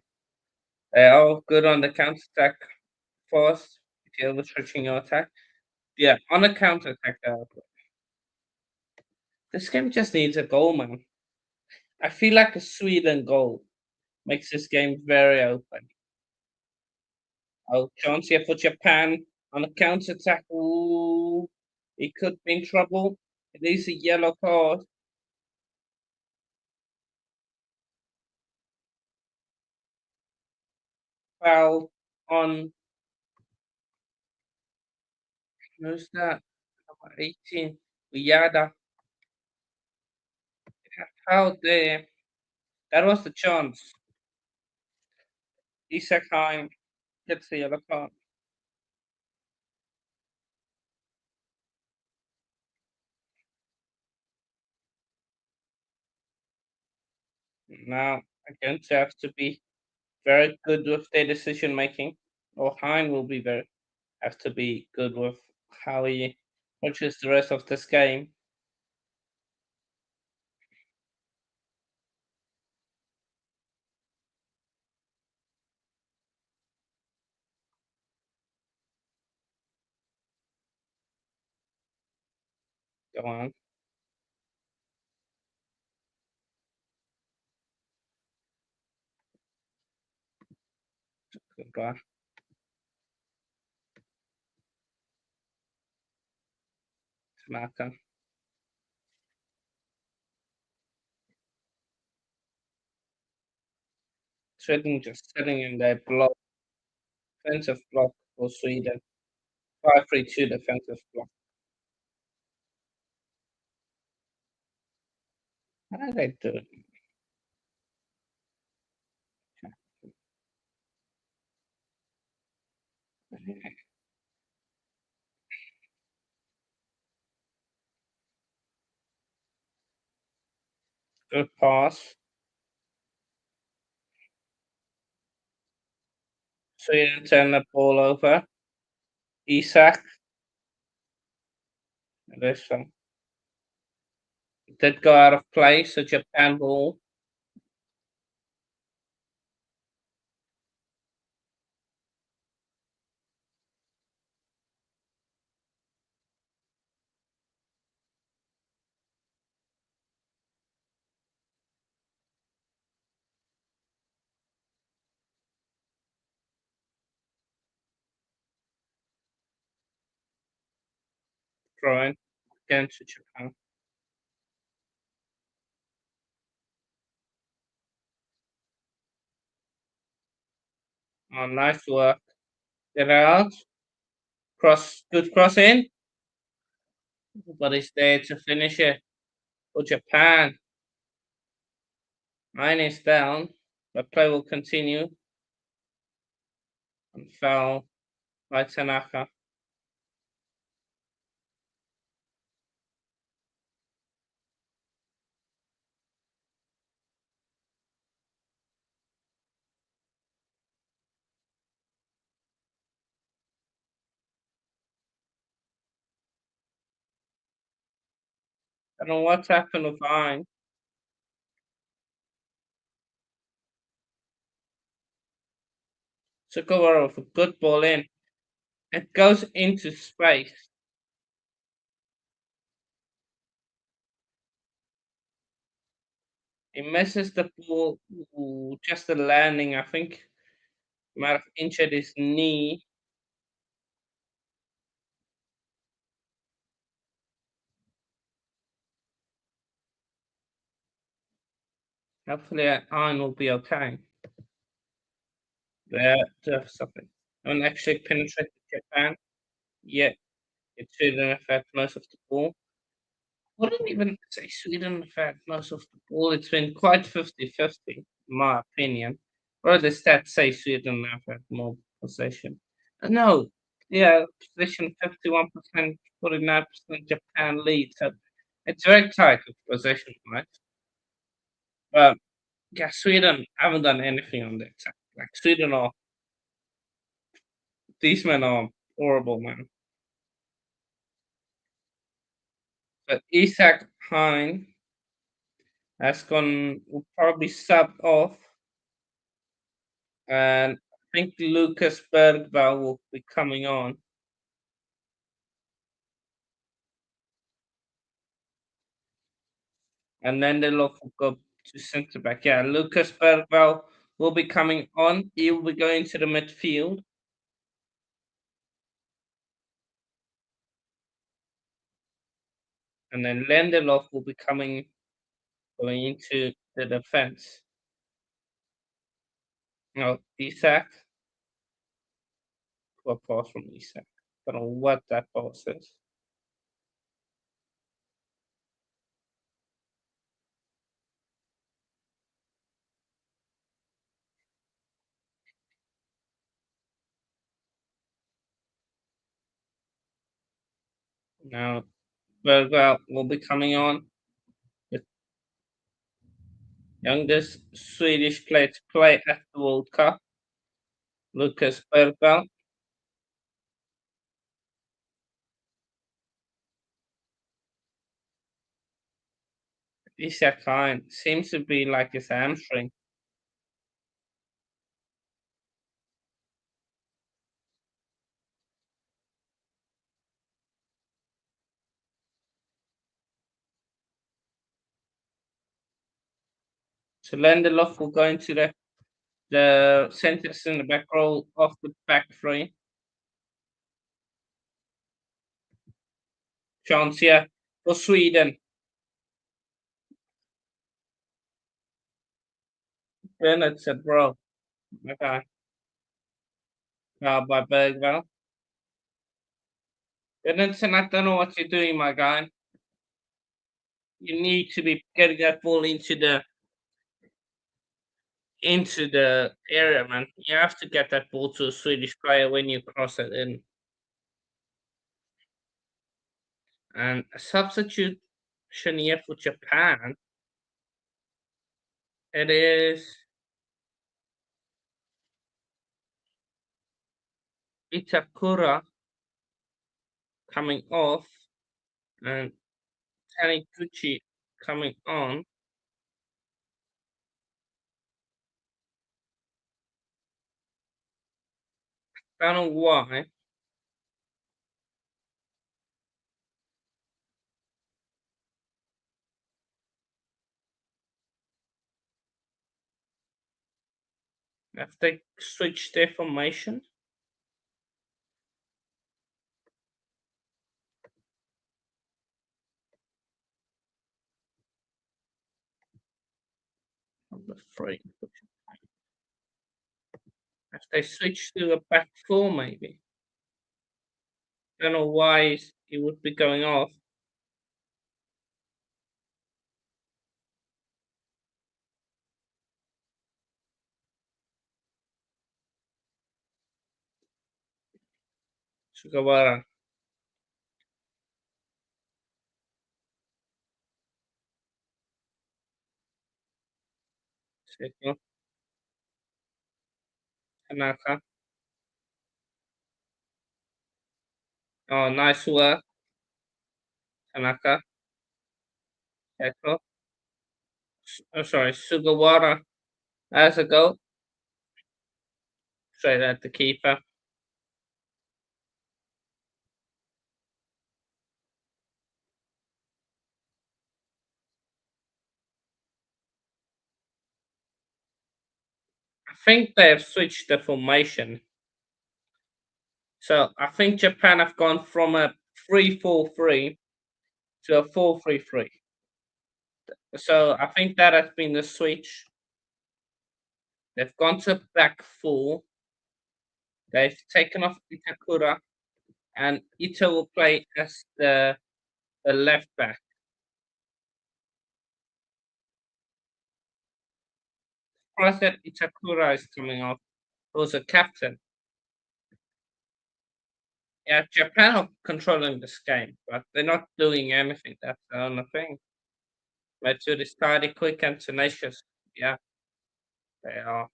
They are good on the counter attack fast. If you're overstretching your attack. Yeah, on the counter attack, this game just needs a goal, man. I feel like a Sweden goal makes this game very open. Oh, chance here for Japan. on a counter attack. Ooh, he could be in trouble. It is a yellow card. Foul on, who's that? Number 18. Yada. How there? That was the chance. Isak Heim gets the yellow card. Now I'm going to have to be very good with their decision making, or Hein will be very have to be good with how he watches the rest of this game. Go on, good guy. Marker. Sweden just sitting in their block, defensive block for Sweden. 5-3-2 defensive block. How did they do it? Good pass. Sweden turn the ball over. Isak. This one. Did go out of play, so Japan ball. Throwing again to Japan. Oh, nice work. Get out. Good cross in. But he's there to finish it for Japan. Mine is down. The play will continue. And foul by Tanaka. I don't know what's happened with mine. Took over with a good ball in. It goes into space. He misses the ball. Ooh, just the landing, I think. Might have injured his knee. Hopefully, Iron will be okay. There, do something. And actually penetrated Japan. Yet, it shouldn't have had most of the ball. Wouldn't even say Sweden have had most of the ball. It's been quite 50-50, in my opinion. Or the stats say Sweden have had more possession. No, yeah, possession 51%, 49% Japan lead. So it's very tight with possession, right? But yeah, Sweden haven't done anything on the attack. Like Sweden are, these men are horrible, man. But Isak Hein has gone, will probably subbed off. And I think Lucas Bergvall will be coming on. And then they'll look go to centre back. Yeah, Lucas Bergvall will be coming on. He will be going to the midfield. and then Lindelof will be going into the defense. Now Isak, a pass from Isak. Don't know what that pass is. Now Bergvall will be coming on. The youngest Swedish player to play at the World Cup, Lucas Bergvall. Isak seems to be like his hamstring. So Lindelof will go into the centers in the back row of the back three. Chance here for Sweden. Bennett said, bro. Okay. By Bergvall. Bennett said, I don't know what you're doing, my guy. You need to be getting that ball into the area, man. You have to get that ball to a Swedish player when you cross it in. And a substitution here for Japan. It is Itakura coming off and Taniguchi coming on. Don't know why. If they switch their formation. Number 3. If they switch to a back 4, maybe. Don't know why it would be going off. Sugawara. Seko. Tanaka. Oh, nice work. Tanaka. Seko. Oh, sorry, Sugawara. As a goal. Straight at the keeper. I think they have switched the formation. So I think Japan have gone from a 3-4-3 to a 4-3-3. So I think that has been the switch. They've gone to back 4. They've taken off Itakura, and Ito will play as the left back. Surprised that Itakura is coming off. Who's a captain. Yeah, Japan are controlling this game, but they're not doing anything. That's the only thing. Mature is tidy, quick, and tenacious. Yeah, they are.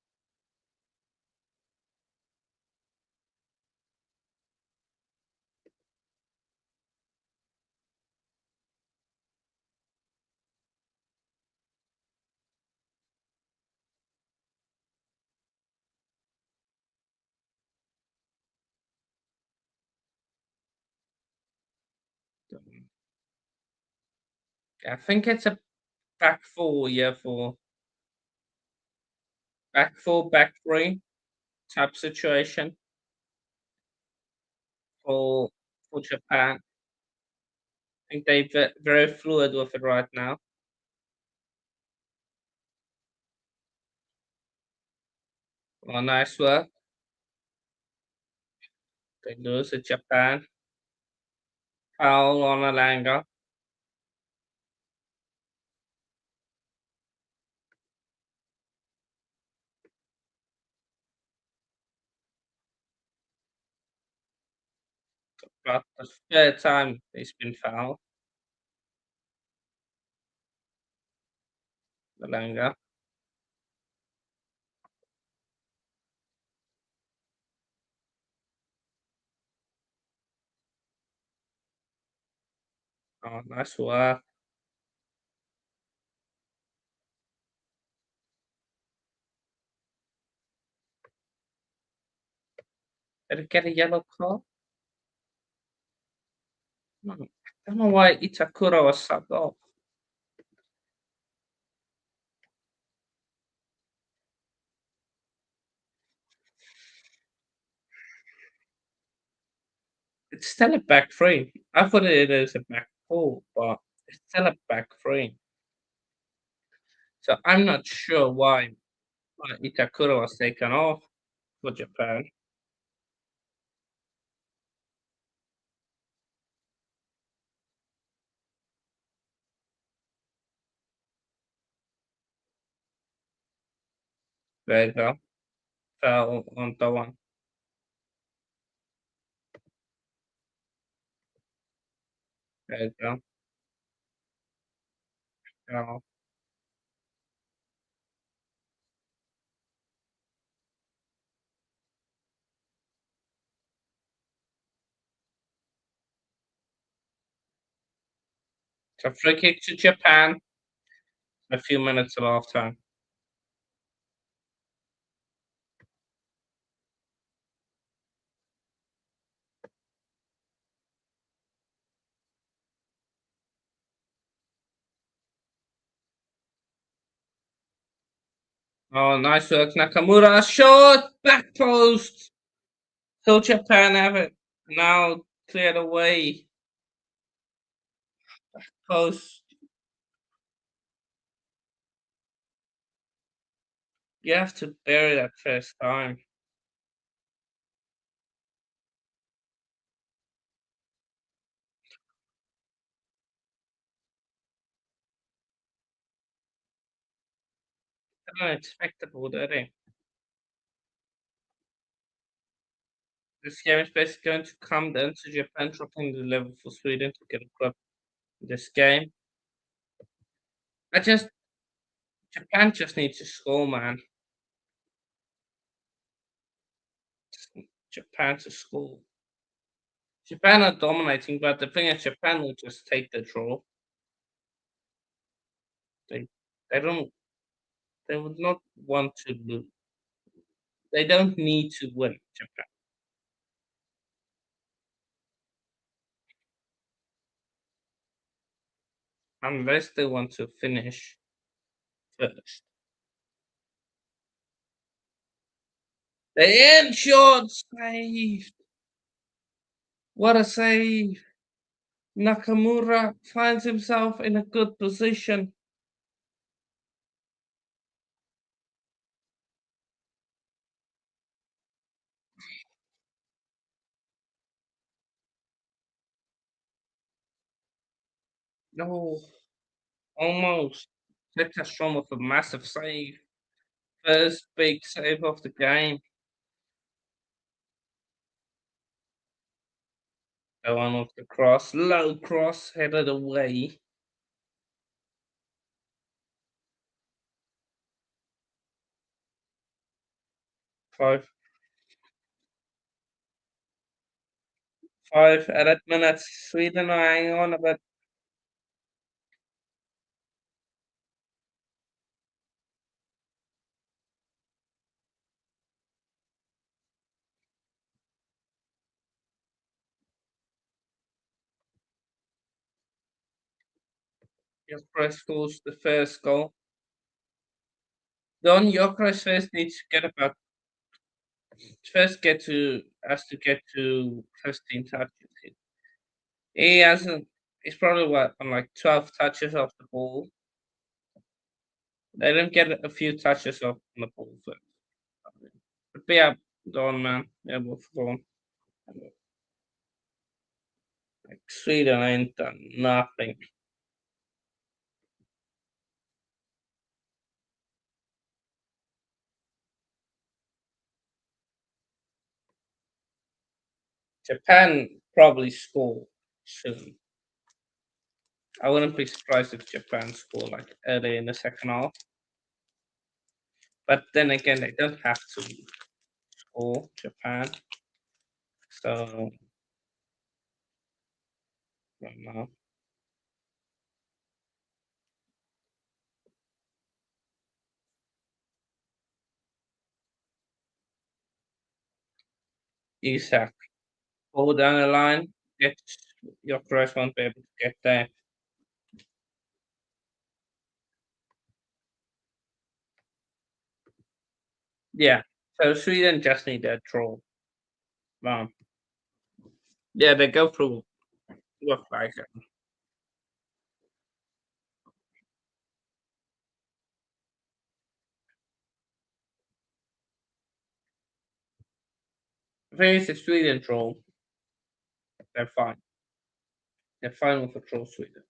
I think it's a back 4, yeah, for back 4, back 3 type situation for Japan. think they're very fluid with it right now. Well, nice work. They lose it, Japan. Foul on Alanga. But the third time he's been fouled. Alanga. Oh, nice work. Did he get a yellow card? No. I don't know why Itakura was subbed off. It's still a back three. I thought it is a back four, but it's still a back three. So I'm not sure why Itakura was taken off for Japan. There you go. Fell on the one. There you go. Oh, so free kick to Japan. A few minutes of half time. Oh, nice work, Nakamura. Shot back post. So Japan have it now cleared away. Post. You have to bury that first time. Unexpectable, did it? This game is basically going to come down to Japan dropping the level for Sweden to get a club in this game. I just Japan just needs to score, man. Japan to score. Japan are dominating, but the thing is, Japan will just take the draw. They they don't they would not want to lose. They don't need to win, Japan, unless they want to finish first. The end shot saved. What a save! Nakamura finds himself in a good position. No, almost. Zetterstrom with a massive save. First big save of the game. The one with the cross, low cross, headed away. Five, five added minutes. Sweden are hanging on a bit. Gyökeres scores the first goal. Don Gyökeres first needs to get about first get to has to get to 15 touches. He hasn't He's probably what on like 12 touches off the ball. They didn't get a few touches off on the ball first. But yeah, go on, man. Yeah, we'll go on. Like Sweden ain't done nothing. Japan probably score soon. I wouldn't be surprised if Japan score like early in the second half. But then again, they don't have to score Japan. So I don't know. Isak, hold down the line. Get your cross won't be able to get there. Yeah. So Sweden just need a draw. Um, yeah, they go through. Look like it. I think it's a Sweden draw. They're fine. They're fine with a draw, Sweden,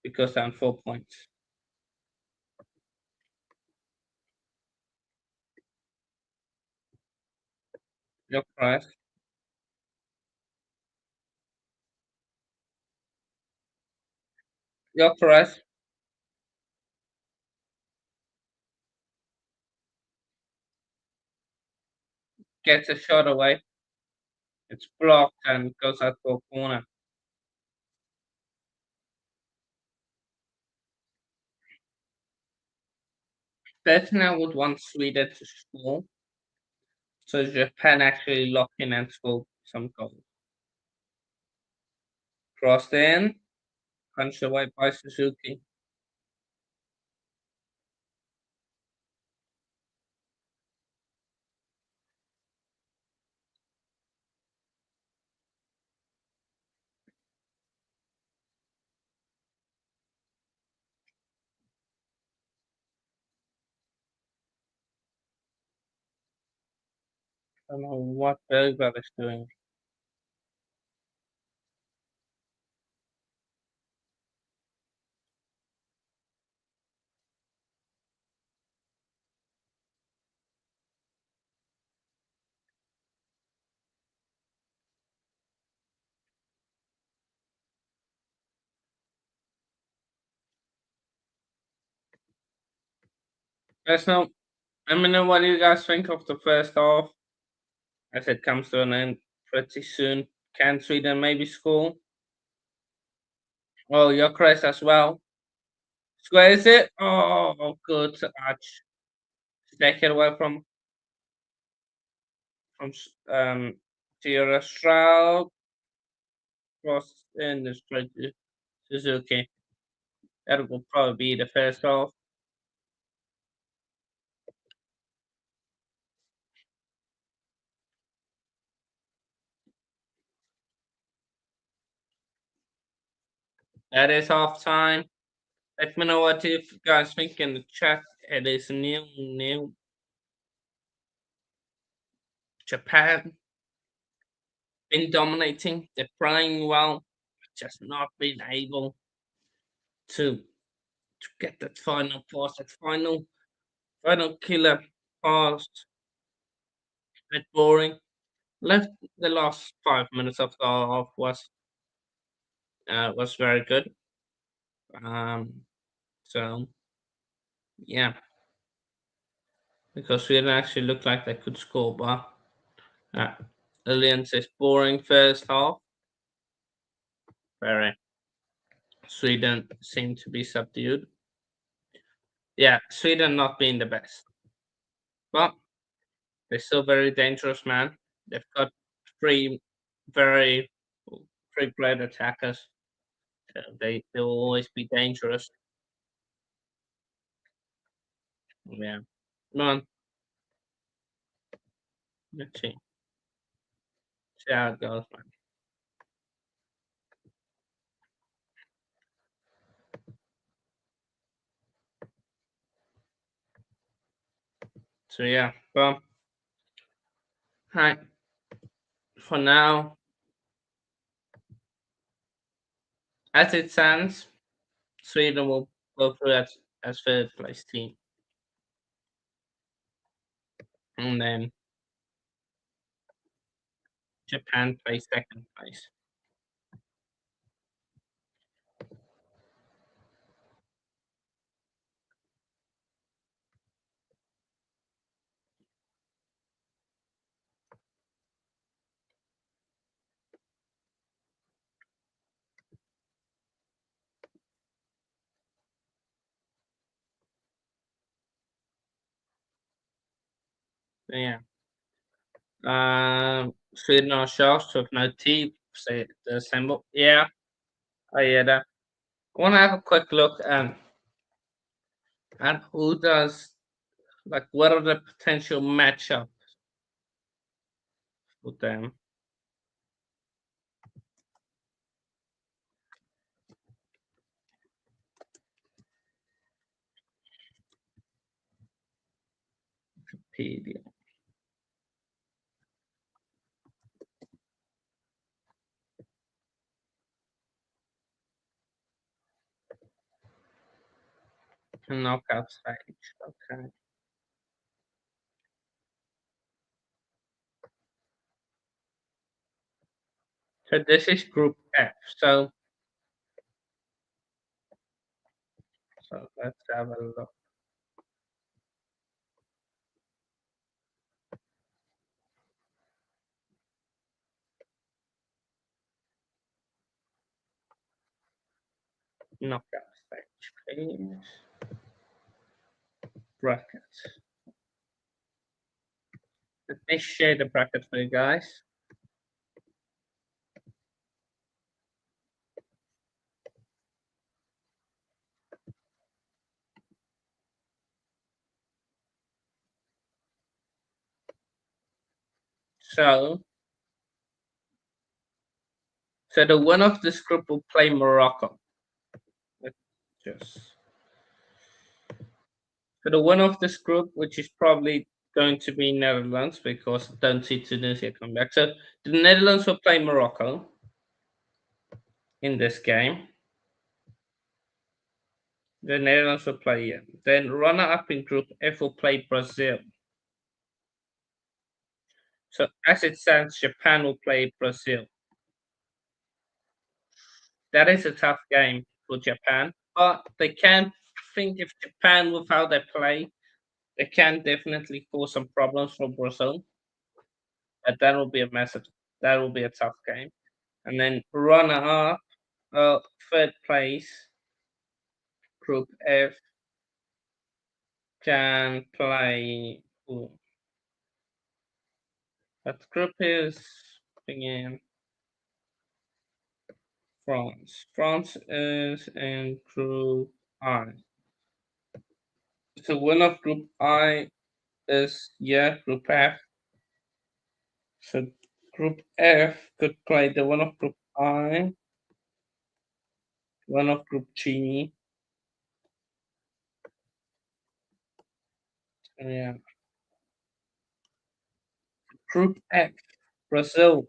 because they're on 4 points. Your price. Your price gets a shot away. It's blocked and goes out to a corner. Bettina would want Sweden to score, so Japan actually lock in and score some goals. Crossed in, punched away by Suzuki. I don't know what Belgrade is doing. There's no. Let me know what you guys think of the first half as it comes to an end pretty soon. Can Sweden maybe score? Oh, Gyökeres as well. Squares it. Oh, good touch. Take it away from Tira Stroud. Cross in the straight to Suzuki. That will probably be the first half. That is half time. Let me know what you guys think in the chat. It is new Japan been dominating. They're playing well, just not being able to get that final pass, that final killer pass. A bit boring. Left the last 5 minutes of the half was very good. So yeah, because we didn't actually look like they could score, but uh, Alliance is boring first half. Very Sweden seemed to be subdued. Yeah, Sweden not being the best, but they're still very dangerous, man. They've got three very pre-played attackers. So they will always be dangerous. Yeah. Come on, let's see. See how it goes, man. So yeah, well, hi. For now, as it stands, Sweden will go through as third place team, and then Japan plays second place. So yeah, Sweden are sharks with no teeth. Say the symbol. Yeah, I hear that. I want to have a quick look at who does like what are the potential matchups for them. Wikipedia. Knockout stage. Okay. So this is Group F. So let's have a look. Knockout stage, please. Brackets. Let me share the bracket for you guys. So the winner of this group will play Morocco. Let's just so the winner of this group, which is probably going to be Netherlands because I don't see Tunisia come back. So the Netherlands will play Morocco in this game. The Netherlands will play here. Then runner up in Group F will play Brazil. So as it stands, Japan will play Brazil. That is a tough game for Japan, but they can think if Japan with how they play, they can definitely cause some problems for Brazil. But that will be a massive. That will be a tough game. And then runner up, third place, Group F can play. Ooh, that group is again France. France is in Group I. So winner of Group I is Group F. So Group F could play the one of Group I, one of Group G. Yeah. Group F, Brazil,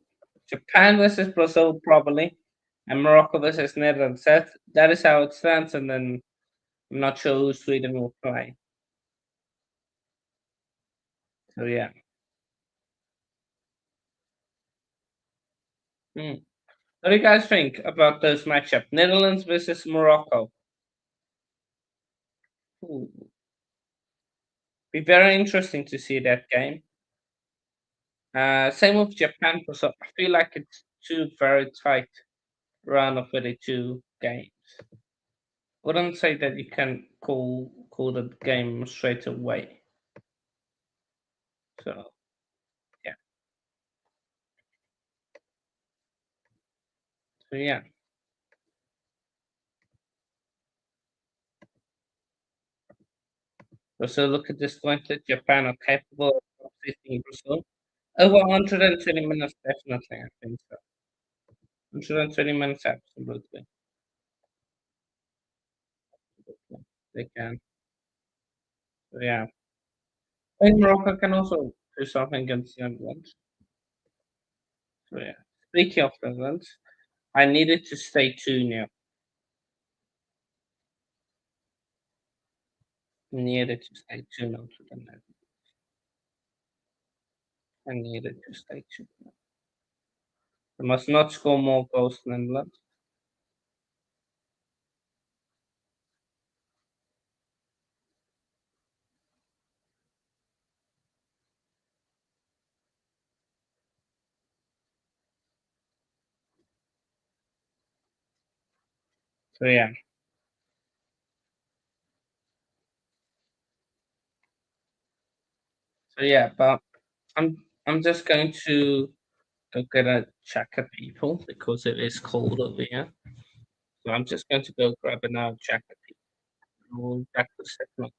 Japan versus Brazil probably, and Morocco versus Netherlands. That is how it stands, and then I'm not sure who Sweden will play. So yeah. Hmm. What do you guys think about those matchup? Netherlands versus Morocco. Ooh. Be very interesting to see that game. Same with Japan. So I feel like it's two very tight round of 32 games. Wouldn't say that you can call the game straight away. So yeah. So yeah. So look at this point that Japan are capable of facing Brazil. Over 120 minutes, definitely, I think so. 120 minutes, absolutely. They can. So yeah. And Morocco can also do something against the Netherlands. So yeah. Speaking of the Netherlands, I needed to stay 2-0. Needed to stay 2-0 to the Netherlands. I needed to stay 2-0. They must not score more goals than the Netherlands. So yeah. So yeah, but I'm just going to go get a jacket, people, because it is cold over here. So I'm just going to go grab another jacket. We'll be back to second.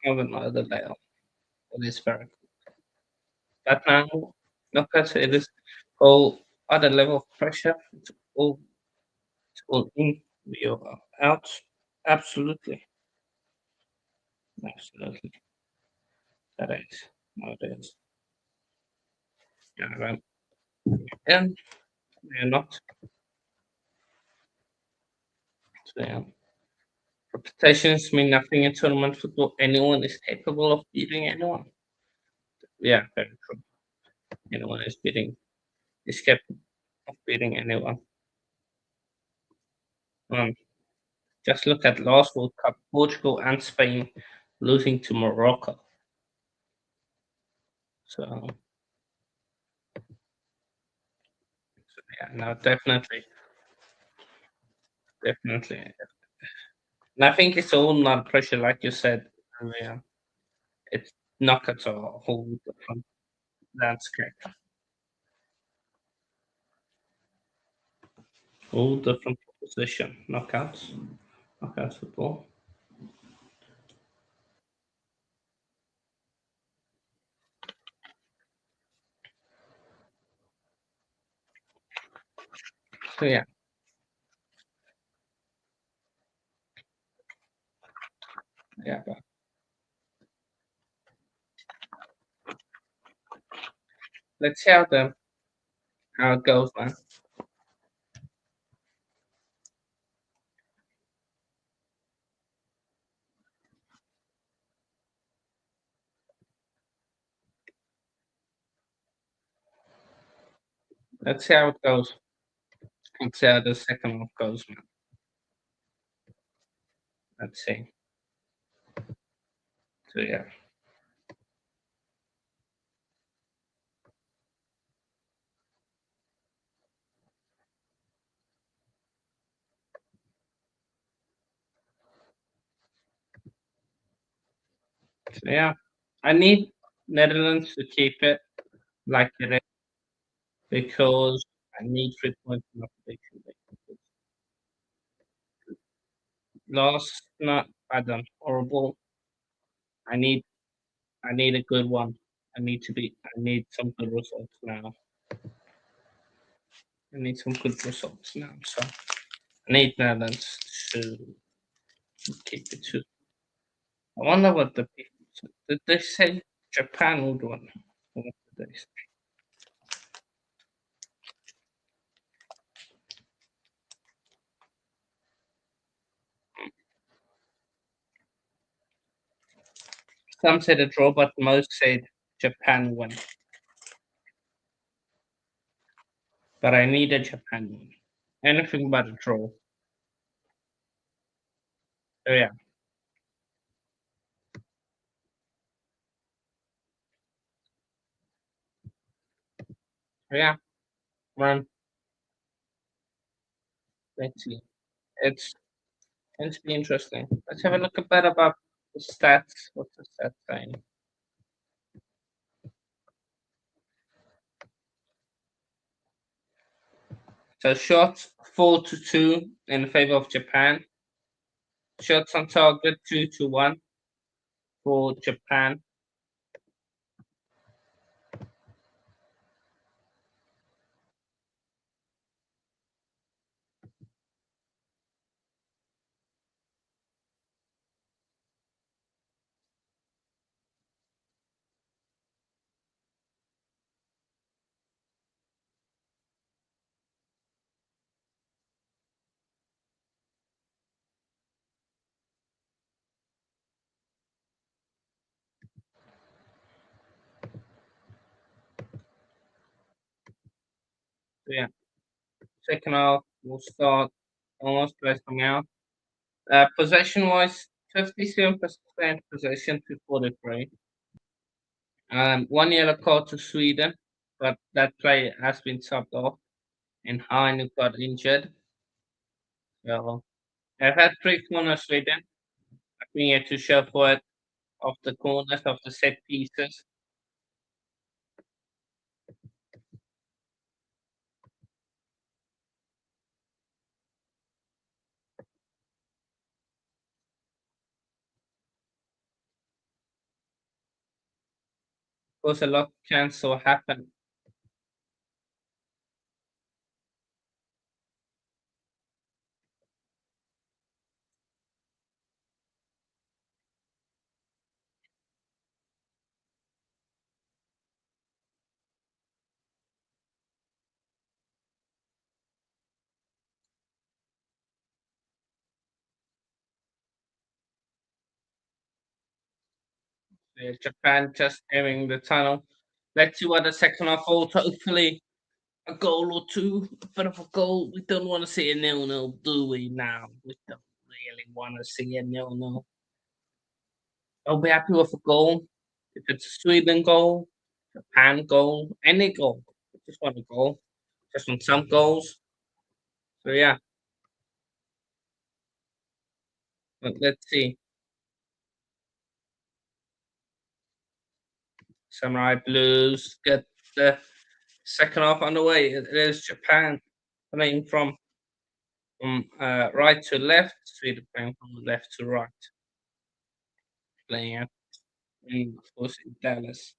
Of another layer. It is very cool. But now, look at it is all other level of pressure. It's all in, we are out. Absolutely. Absolutely. That is. No, it is. Yeah, right. And we are not. So, yeah. Reputations mean nothing in tournament football. Anyone is capable of beating anyone. Yeah, very true. Anyone is capable of beating anyone. Um, just look at last World Cup, Portugal and Spain losing to Morocco. So yeah, no, definitely, definitely. And I think it's all not pressure, like you said earlier. It's knockouts are a whole different landscape, whole different proposition. Knockouts football. So yeah. But let's see how the how it goes, man. Let's see how it goes. Let's see how the second half goes, man. Let's see. So yeah. So yeah. I need Netherlands to keep it like it is because I need 3 points in the prediction. Last night I done horrible. I need I need a good one. I need some good results now. I need some good results now. So I need Netherlands to keep it to. I wonder what the people said. Did they say Japan would win? Or what did they say? Some said a draw, but most said Japan win. But I need a Japan win. Anything but a draw. So yeah. So yeah. Man, let's see. It's going to be interesting. Let's have a look a bit about the stats. What's the stats saying? So shots 4-2 in favor of Japan. Shots on target 2-1 for Japan. So yeah, second half will start almost closing out. Possession wise, 57% possession to 43. One yellow card to Sweden, but that player has been subbed off, and Heine got injured. So I've had 3 corners Sweden. I've been here to show for it of the corners of the set pieces. Of course, a lot can so happen. Japan just entering the tunnel. Let's see what the second half holds. Hopefully, a goal or two, a bit of a goal. We don't want to see a nil-nil, do we? Now we don't really want to see a nil-nil. I'll be happy with a goal. If it's a Sweden goal, Japan goal, any goal. I just want a goal. Just want some goals. So yeah, but let's see. Samurai Blues get the second half underway. It is Japan playing from right to left, Sweden playing from left to right, playing at of course in Dallas.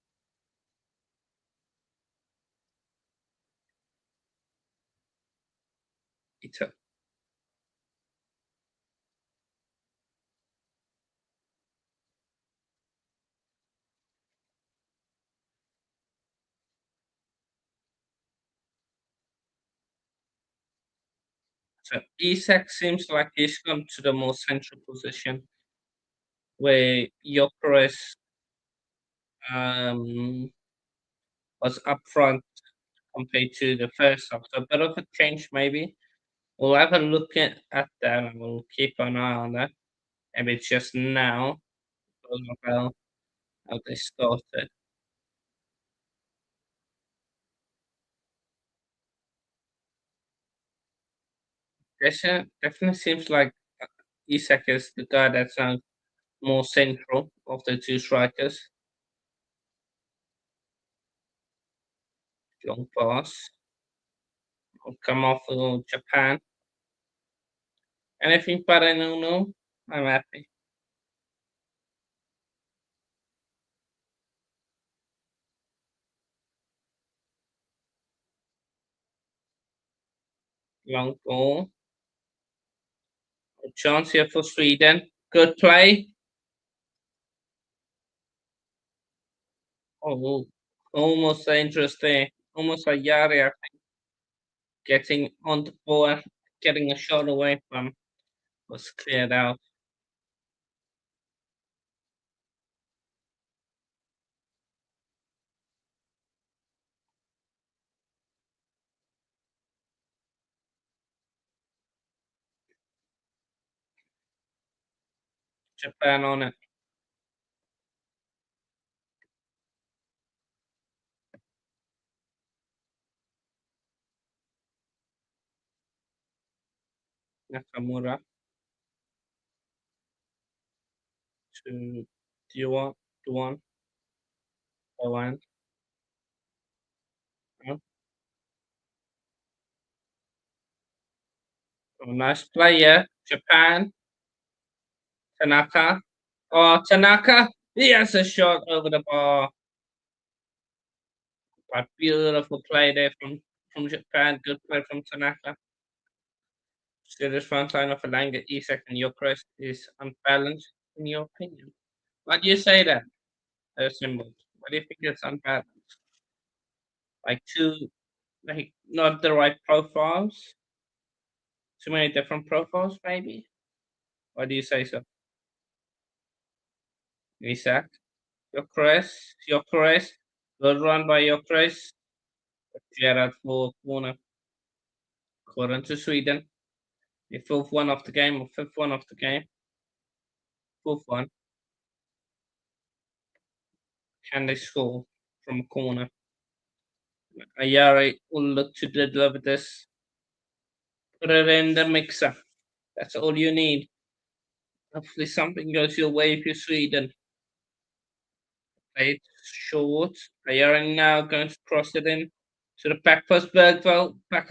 Ita. So Isak seems like he's gone to the more central position where Gyökeres um, was up front compared to the first half. So a bit of a change maybe. We'll have a look at that and we'll keep an eye on that. Maybe it's just now because of how they started. Definitely seems like Isak is the guy that's more central of the two strikers. Long pass. Will come off for Japan. Anything but I don't know. I'm happy. Long goal. A chance here for Sweden. Good play. Oh, almost dangerous there. Almost a Yari, I think, getting on the ball, getting a shot away from was cleared out. Japan on it. Nakamura to Duan. Duan. Duan. Oh, nice player. Japan. Tanaka. Oh, Tanaka. He has a shot over the bar. A beautiful play there from Japan. Good play from Tanaka. Still, this front line of Alanga, Isak, and Gyökeres is unbalanced, in your opinion. Why do you say that, Symbol? Why do you think it's unbalanced? Like not the right profiles? Too many different profiles, maybe? Why do you say so? Isak, Gyökeres, good run by Gyökeres. Gerard for corner, according to Sweden. The fourth one of the game, or fifth one of the game. Fourth one. Can they score from a corner? Ayari will look to deliver this. Put it in the mixer. That's all you need. Hopefully something goes your way if you're Sweden. Play it short. Ayari now going to cross it in to the back post. Bergvall back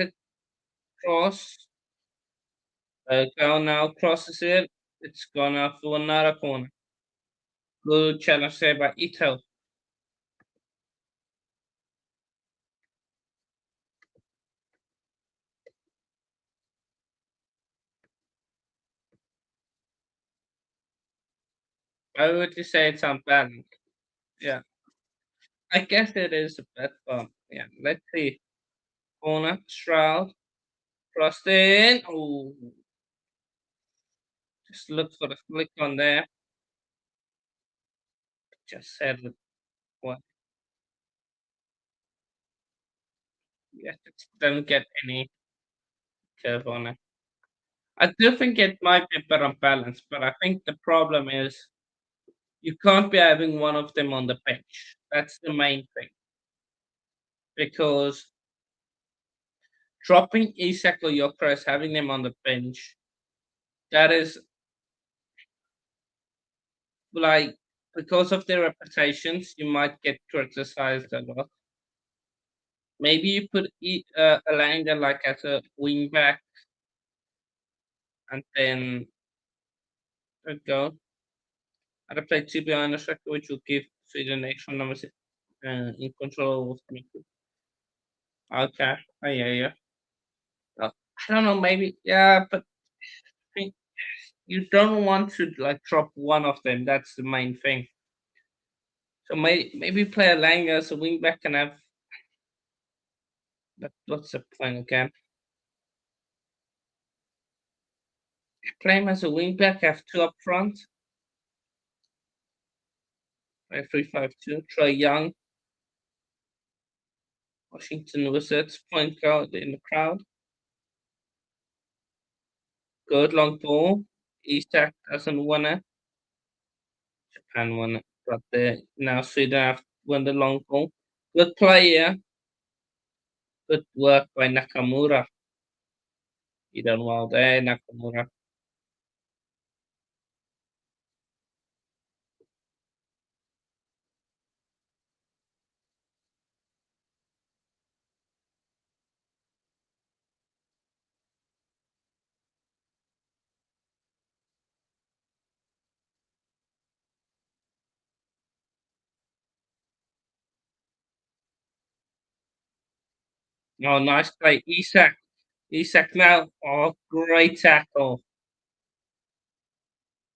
across. Bergvall now crosses it. It's gone out for another corner. Good challenge there by Ito. Why would you say it's unbalanced? Yeah, I guess it is a bit, but yeah, let's see. Corner, Stroud, crossed in. Oh, just look for the flick on there. Just said it. What? Yeah, just don't get any curve on it. I do think it might be a bit unbalanced, but I think the problem is you can't be having one of them on the bench. That's the main thing. Because dropping Isak or Gyökeres, having them on the bench, that is like because of their reputations, you might get criticized a lot. Maybe you put Elanga like as a wing back, and then go. I'd play to be honest, which will give Sweden extra numbers in control of the midfield. Okay, oh, yeah. I don't know, maybe yeah, but I think you don't want to like drop one of them. That's the main thing. So maybe play Elanga as a wing back and have. But what's the point again? Play him as a wing back, have two up front. Play 3-5-2. Trey Young, Washington Wizards, point guard in the crowd. Good long ball. Isak doesn't win it. Japan won it. But now Sweden have won the long ball. Good play here. Good work by Nakamura. You done well there, Nakamura. Oh, nice play. Isak. Isak now. Oh, great tackle.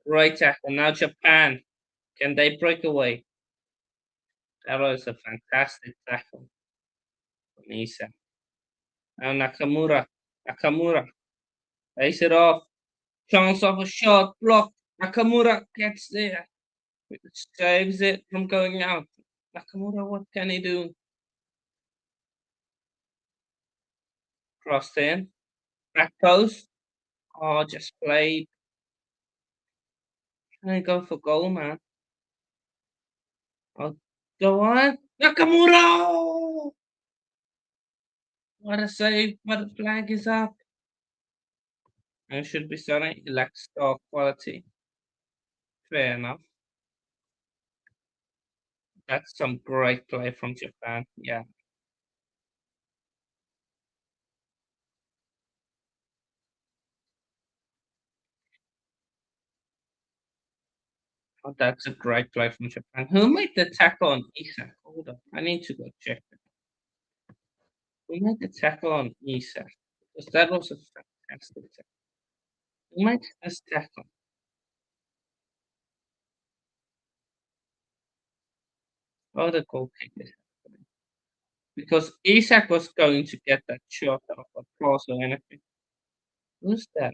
Great tackle. Now Japan. Can they break away? That was a fantastic tackle from Isak. Now Nakamura. Nakamura. Lays it off. Chance of a shot. Block. Nakamura gets there. Saves it from going out. Nakamura, what can he do? Crossed in. Back post. Oh, just played. Can I go for goal, man? Oh, go on. Nakamura! What a save, but the flag is up. And should be starting. It lacks star quality. Fair enough. That's some great play from Japan. Yeah. Oh, that's a great play from Japan. Who made the tackle on Isak? Hold on. I need to go check it. Who made the tackle on Isak? Because that was a fantastic tackle. Who made this tackle? Oh, the goalkeeper. Because Isak was going to get that shot off a cross or anything. Who's that?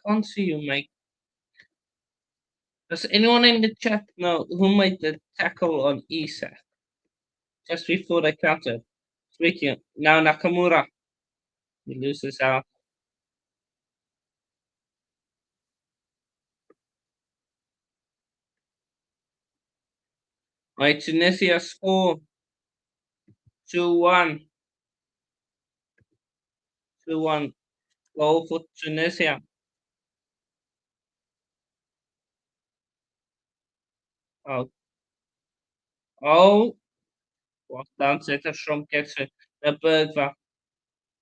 Can't see you make. Does anyone in the chat know who made the tackle on Isak just before they counted? Speaking now, Nakamura. He loses out. My Tunisia score 2-1. 2-1. Goal for Tunisia. Oh, oh. Well done, Zetterstrom gets it. The Bergva.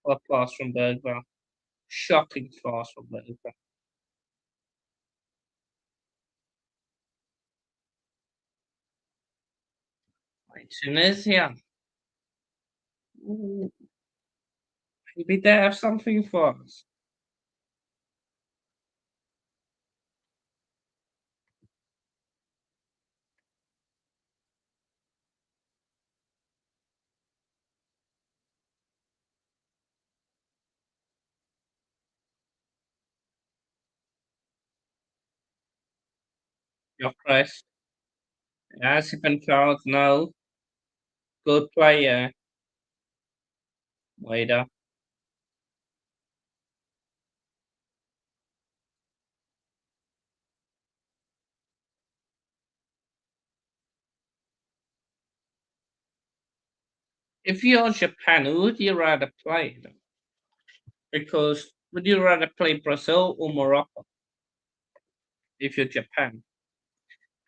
What pass from Bergva? Shocking pass from Bergva. My Tunisia. Ooh, maybe they have something for us. Your press. As if and fouled, no. Good player. Waiter. If you're Japan, who would you rather play? Because would you rather play Brazil or Morocco if you're Japan?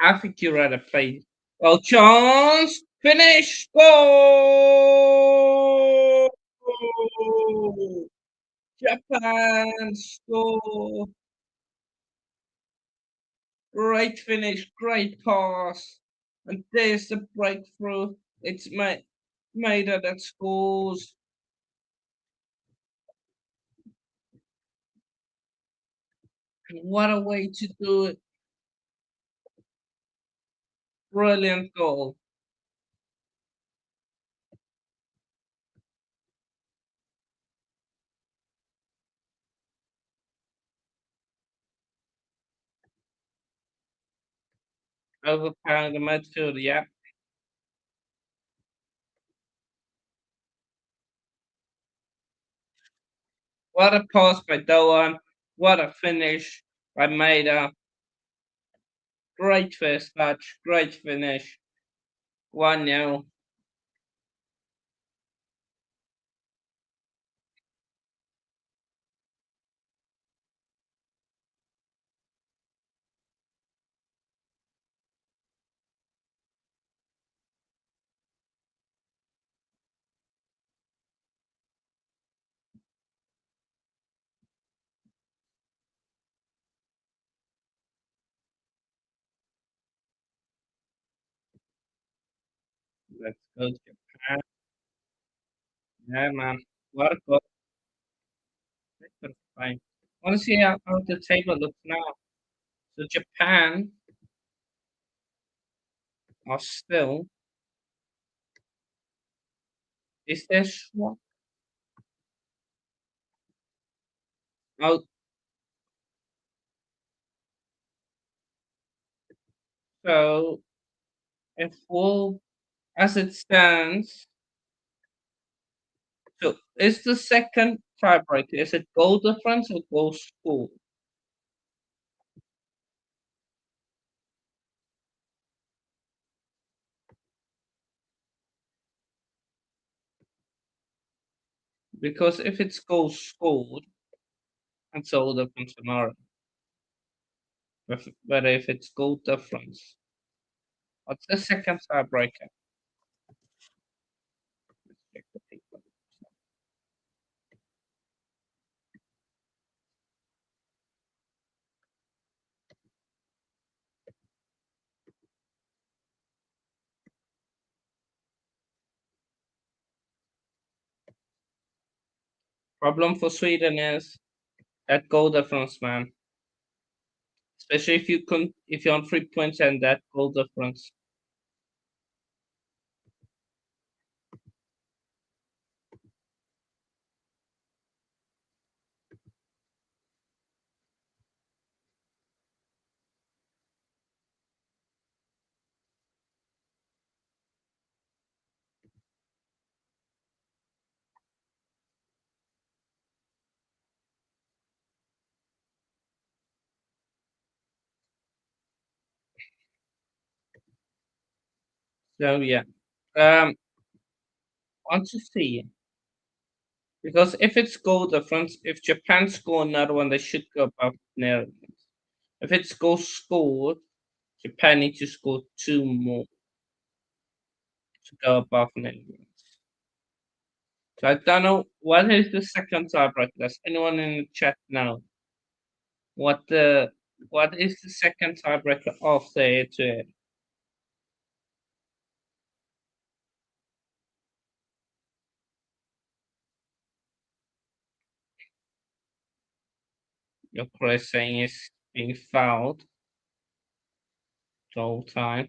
I think you'd rather play. Oh, chance! Finish! Goal! Japan score! Great finish, great pass. And there's the breakthrough. It's Maida that scores. And what a way to do it. Brilliant goal. overpowering the midfield. Yeah. What a pass by Doan. What a finish by Maida. Great first touch. Great finish. 1-0. Let's go Japan. Yeah, man. What a goal. Fine. I want to see how the table looks now. So Japan are still. Is there swap? Oh, so if we'll, as it stands, so is the second tiebreaker, is it goal difference or goal score? Because if it's goal scored, that's all difference tomorrow. But if it's goal difference, what's the second tiebreaker? Let's check the paper. Problem for Sweden is that goal difference, man. Especially if you're on 3 points and that goal difference. So yeah. Want to see, because if it's goal difference, if Japan score another one, they should go above Netherlands. If it's goal scored, Japan needs to score 2 more to go above Netherlands. So I don't know what is the second tiebreaker. Does anyone in the chat know what is the second tiebreaker after head to head? Your Chris saying is being fouled the whole time.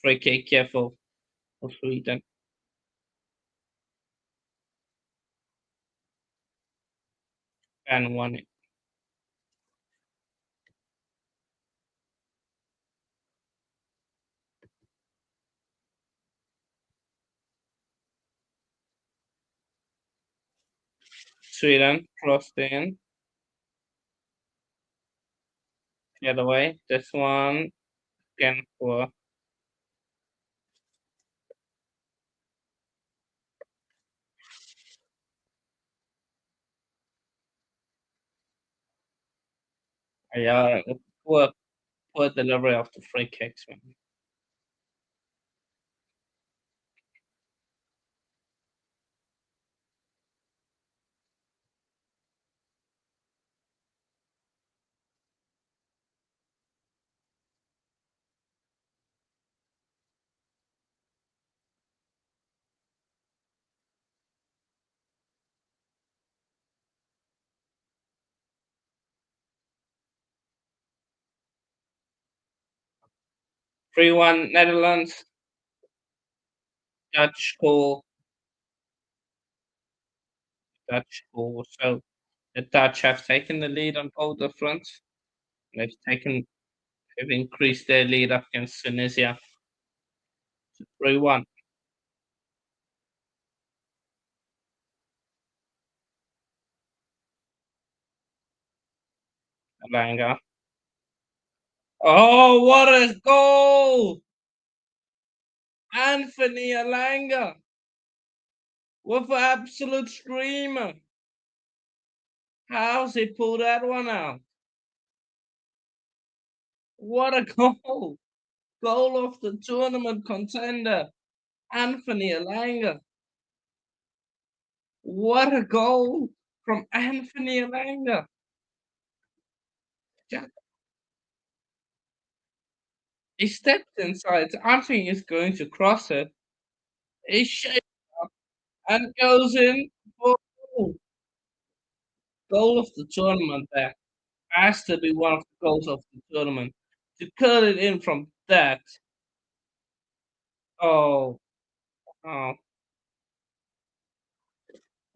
Free kick, careful for Sweden. And won it. Sweden crossed in. The other way. This one again for yeah, poor poor delivery of the free kicks, man. 3-1 Netherlands. Dutch goal. Dutch goal. So the Dutch have taken the lead on goal difference. They've taken They've increased their lead up against Tunisia to 3-1. Alanga. Oh, what a goal! Anthony Alanga with an absolute screamer. How's he pulled that one out? What a goal! Goal of the tournament contender, Anthony Alanga. What a goal from Anthony Alanga. Ja- He stepped inside. I think he's going to cross it. He shapes up and goes in for goal of the tournament there. Has to be one of the goals of the tournament. To cut it in from that. Oh, oh,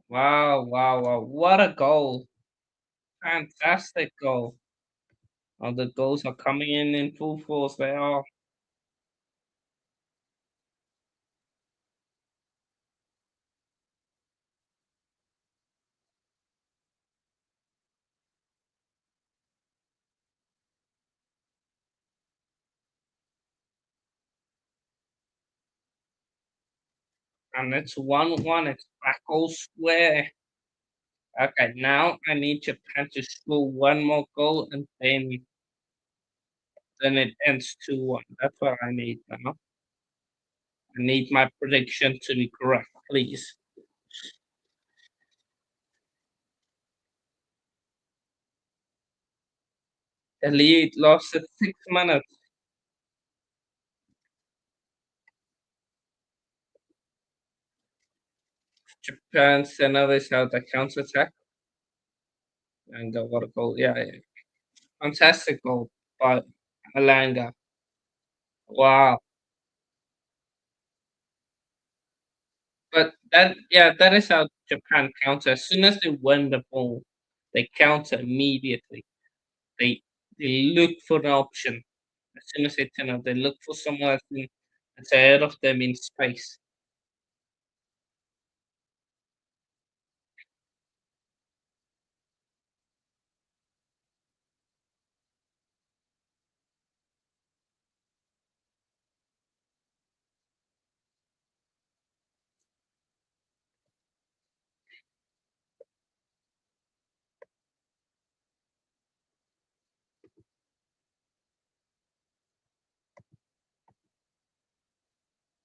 wow, wow, wow. What a goal. Fantastic goal. Oh, the goals are coming in full force. They are. And it's 1-1. It's back all square. Okay, now I need Japan to score one more goal and then it ends 2-1. That's what I need now. I need my prediction to be correct, please. The lead lost at 6 minutes. Japan sent others out the counter attack and what a goal. Yeah, yeah. Fantastic goal by Alanga. Wow. But that is how Japan counter. As soon as they win the ball, they counter immediately. They they look for an option. As soon as they turn up, they look for someone that's ahead of them in space.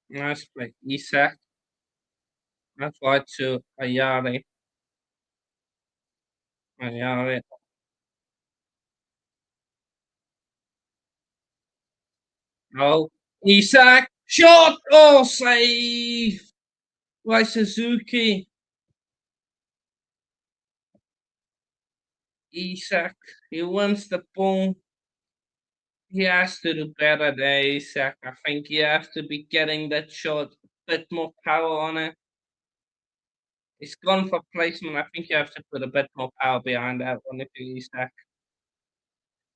Nice play. Isak. That's why to Ayari. Ayari. Oh, Isak. Shot. Oh, save by Suzuki. Isak. He wants the ball. He has to do better there, Isak. I think he has to be getting that shot, a bit more power on it. He's gone for placement. I think you have to put a bit more power behind that one if you Isak.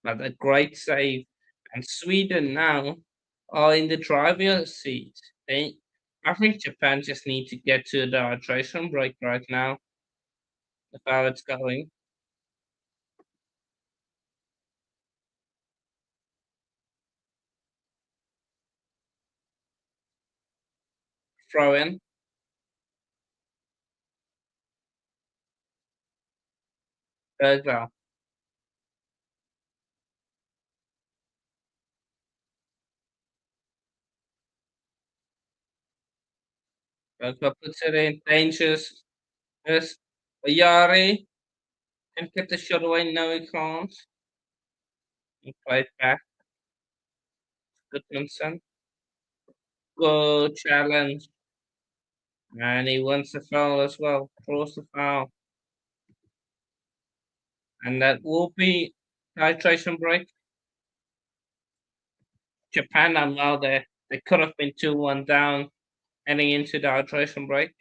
But a great save. And Sweden now are in the driver's seat. I think Japan just need to get to the hydration break right now. If how it's going. Throw in. Bergvall. Bergvall puts it in. Dangerous. Yes. Yari can get the shot away. No, he can't. He played back. Goodmanson. Good challenge. And he wants the foul as well. Draws the foul. And that will be titration break. Japan are now there. They could have been 2-1 down heading into the hydration break.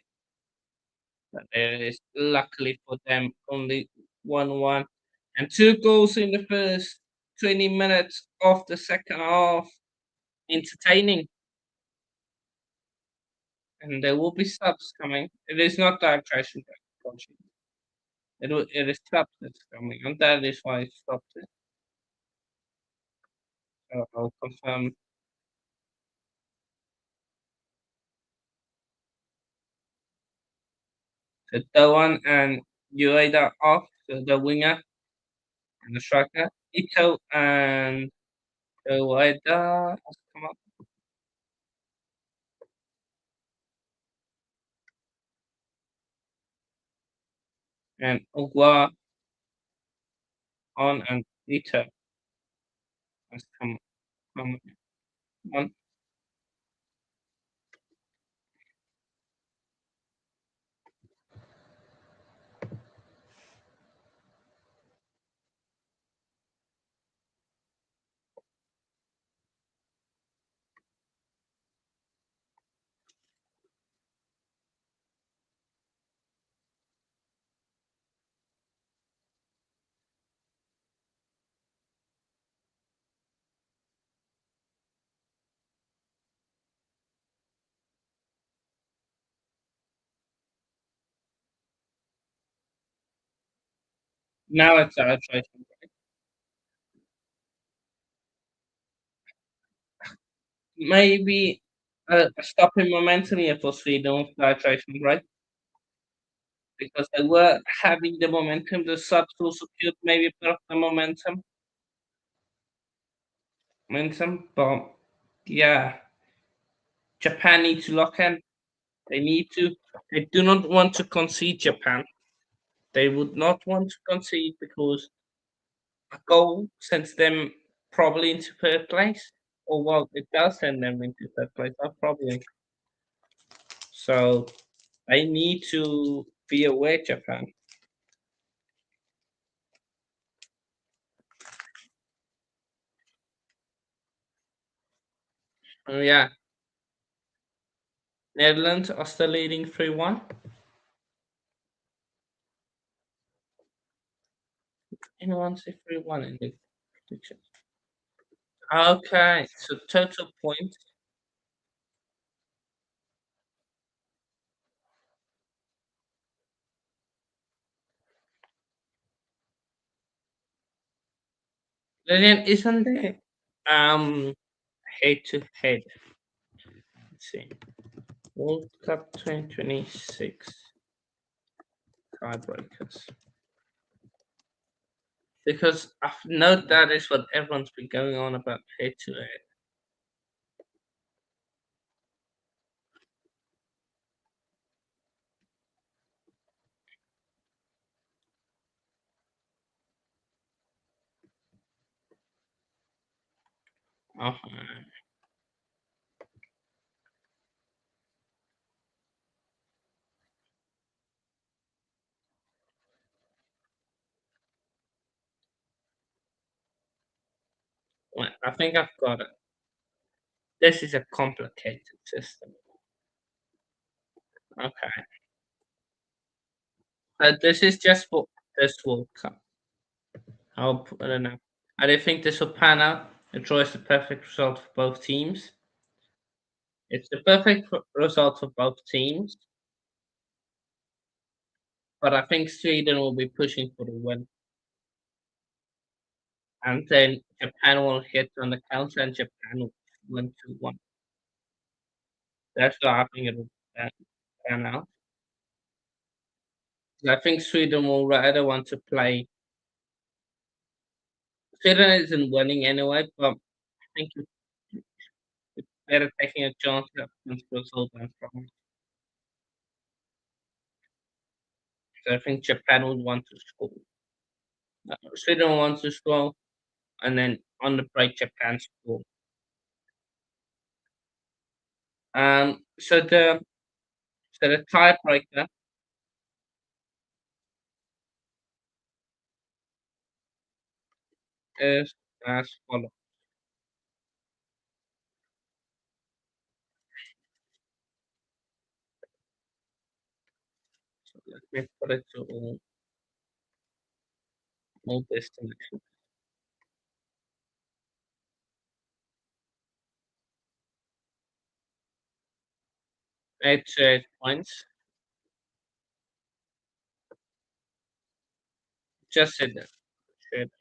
But there is luckily for them only 1-1. And two goals in the first. 20 minutes of the second half entertaining, and there will be subs coming. It is not the hydration break, coaching. It is subs that's coming, and that is why I stopped it. So I'll confirm. So Doan and Ueda off, so the winger and the striker. Ito and Ueda has come up, and Ugwa on, and Ito has come on. Now it's our hydration break. Maybe a stop in momentum here for Sweden with the hydration break, because they were having the momentum. The subs also could maybe put up the momentum, but yeah, Japan need to lock in. They need to. They do not want to concede Japan. They would not want to concede because a goal sends them probably into third place. Or well, it does send them into third place, not probably. So they need to be aware, Japan. Yeah, Netherlands are still leading 3-1. Anyone say 3-1 in the predictions? Okay, so total points. Then isn't there head to head? Let's see. World Cup 2026 tiebreakers. Because I've noted that is what everyone's been going on about head to head. Uh-huh. Well, I think I've got it. This is a complicated system. Okay. This is just for this World Cup. I'll put it now. I don't think this will pan out. It draws the perfect result for both teams. It's the perfect result for both teams, but I think Sweden will be pushing for the win. And then Japan will hit on the counter and Japan will win 2-1. That's how I think it will pan out. I think Sweden will rather want to play. Sweden isn't winning anyway, but I think it's better taking a chance against Brazil than France. So I think Japan would want to score. Sweden wants to score, and then on the break, Japan score. Um, so the so the tiebreaker is as follows. So let me put it to all destination. 8 points. Just said that. Shit.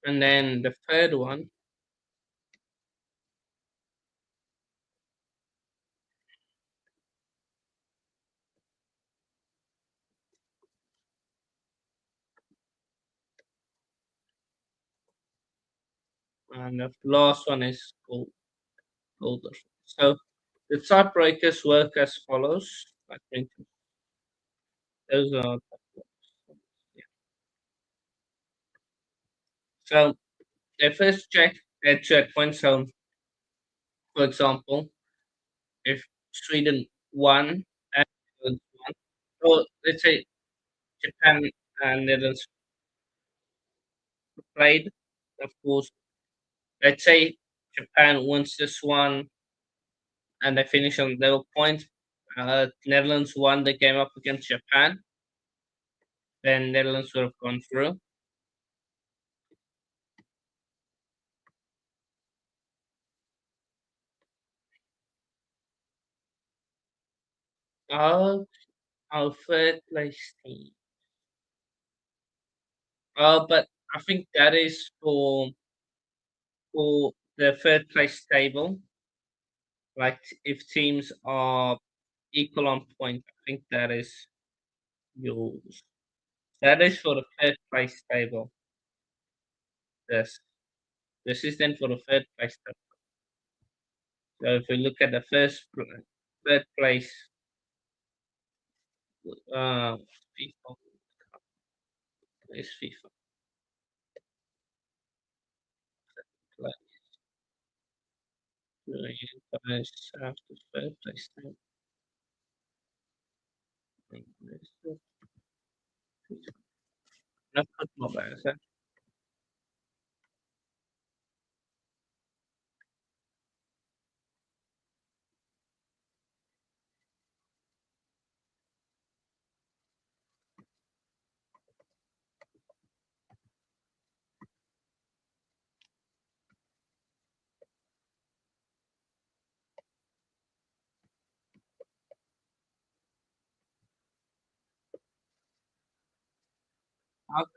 And then the third one, and the last one is golden. So the tiebreakers work as follows. I think those are. Yeah. So the first checkpoint. So, for example, if Sweden won and Netherlands won, or let's say Japan and Netherlands played, of course, let's say Japan wins this one and they finish on level points. Netherlands won the game up against Japan, then Netherlands would have gone through. Our, our third place team. But I think that is for the third place table. Like if teams are equal on point, I think that is yours. That is for the third place table. Yes. This is then for the third place table. So if we look at the third place, FIFA, is FIFA. Like, you guys have the third place table. Not put mobile, is that?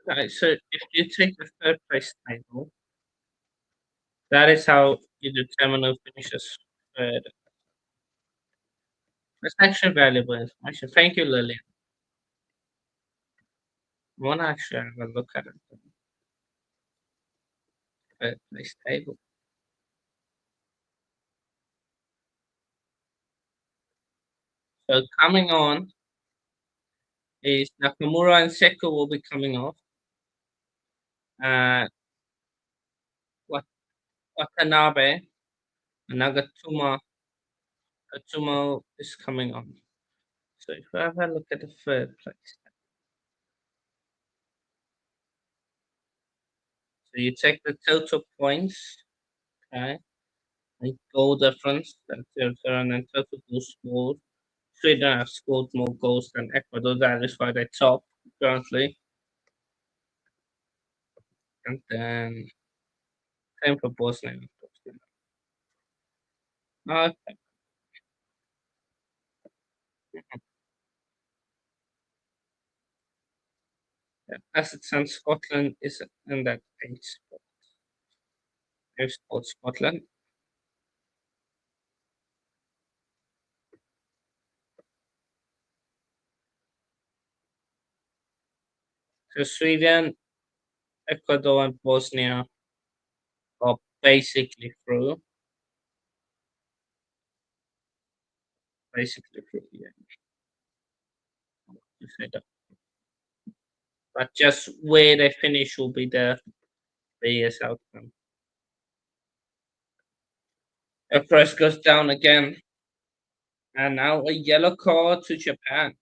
Okay, so if you take the third place table, that is how you determine who finishes third. That's actually valuable information. Thank you, Lillian. I want to actually have a look at it. Third place table. So coming on is Nakamura and Seko will be coming off. Uh, Watanabe and Atsumo is coming on. So if I have a look at the third place, so you take the total points, okay, and goal difference, that's 0, and then total goals scored. Sweden have scored more goals than Ecuador, that is why they top currently. And then same for Bosnia. Okay. Yeah. As it stands, Scotland is in that 8th spot. There's Scotland. So Sweden, Ecuador, and Bosnia are basically through. basically, yeah, you say that. But just where they finish will be the year's outcome. A press goes down again, and now a yellow card to Japan.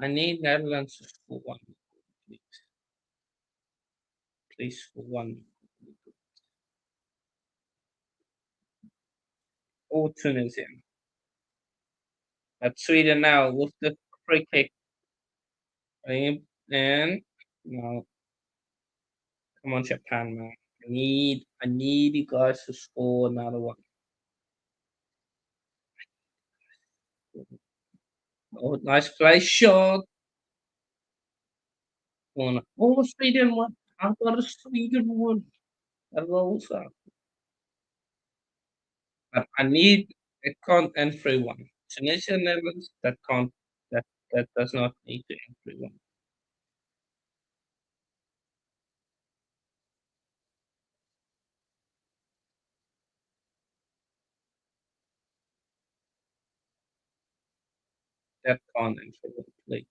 I need Netherlands for one, please. Please for one. Or Tunisia. But Sweden now with the free kick. And no, come on, Japan, man. I need you guys to score another one. Oh, nice play shot. One. Oh, Sweden won. I got a Sweden won. That rolls up. But I need it can't end 3-1. Tunisia Netherlands that can't that does not need to end 3-1. That can't end 3-1, please.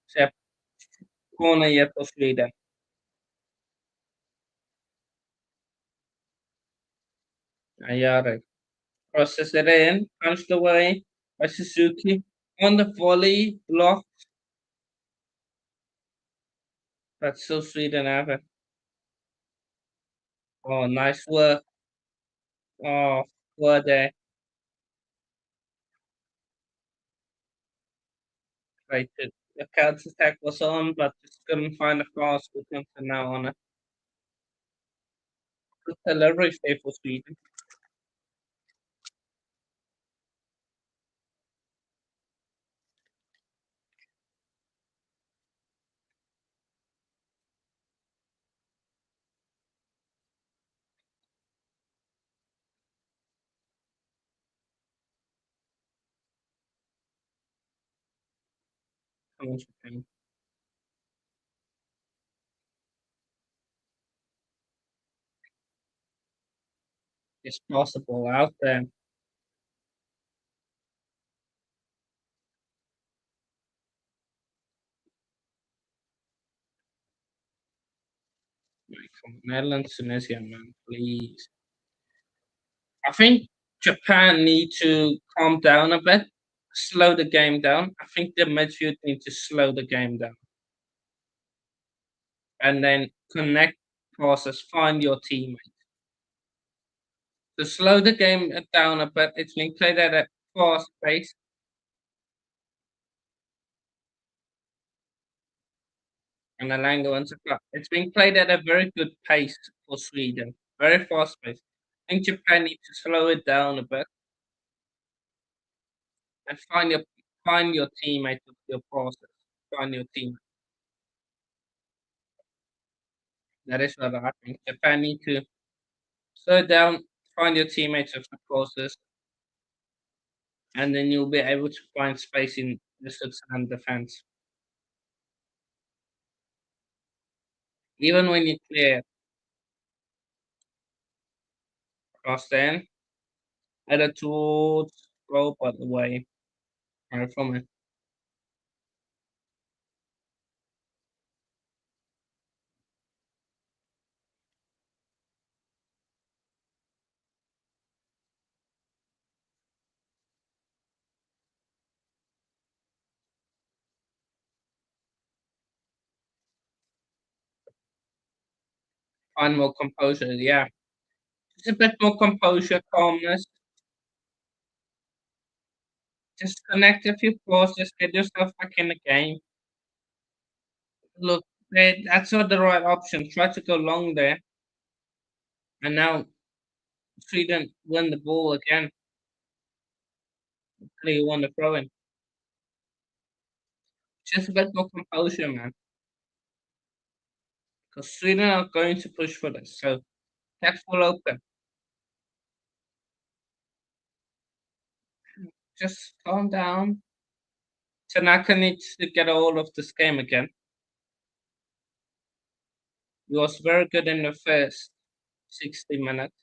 Sepp corner yet for Sweden. Ayare crosses it in, punched away by Suzuki on the volley, blocked. But still Sweden have it. Oh, nice work. Oh, were there. Right, the counter attack was on, but just couldn't find a cross with him for now on it. Good delivery there for Sweden. Come on, Japan. It's possible out there. Right, come on, Netherlands, Tunisia, man, please. I think Japan need to calm down a bit, slow the game down. I think the midfield need to slow the game down and then connect passes, find your teammate. To slow the game down a bit, it's being played at a fast pace. And Alanga wants a club. It's being played at a very good pace for Sweden, very fast pace. I think Japan needs to slow it down a bit and find your teammate with your passes. Find your team. That is what I think. Japan need to slow it down, find your teammates with the passes, and then you'll be able to find space in the Switzerland defense. Even when you clear across the end, headed towards goal, but away from it. Find more composure. Yeah, just a bit more composure, calmness. Just connect a few passes, get yourself back in the game. Look, That's not the right option. Try to go long there, and now Sweden win the ball again. They won the throw in. Just a bit more composure, man. Because Sweden are going to push for this. So that's all open. Just calm down. Tanaka needs to get a hold of this game again. He was very good in the first 60 minutes,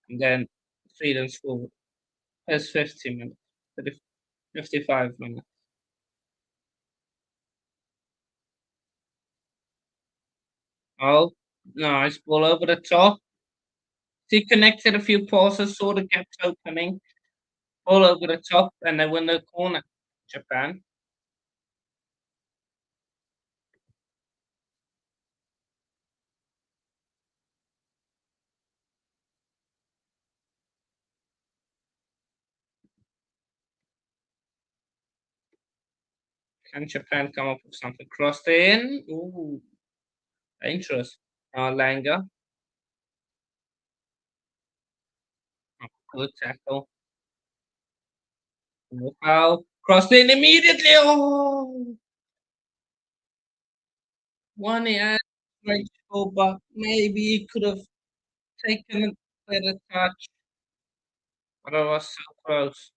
and then Sweden scored first 50 minutes, 55 minutes. Oh, nice ball over the top. He connected a few passes, saw the gaps opening, all over the top, and they win the corner. Japan. Can Japan come up with something? Crossed in. Ooh, dangerous. Langa. Oh, good tackle. No foul. Crossed in immediately. Oh, one yeah, great goal, but maybe he could have taken a better touch. But I was so close.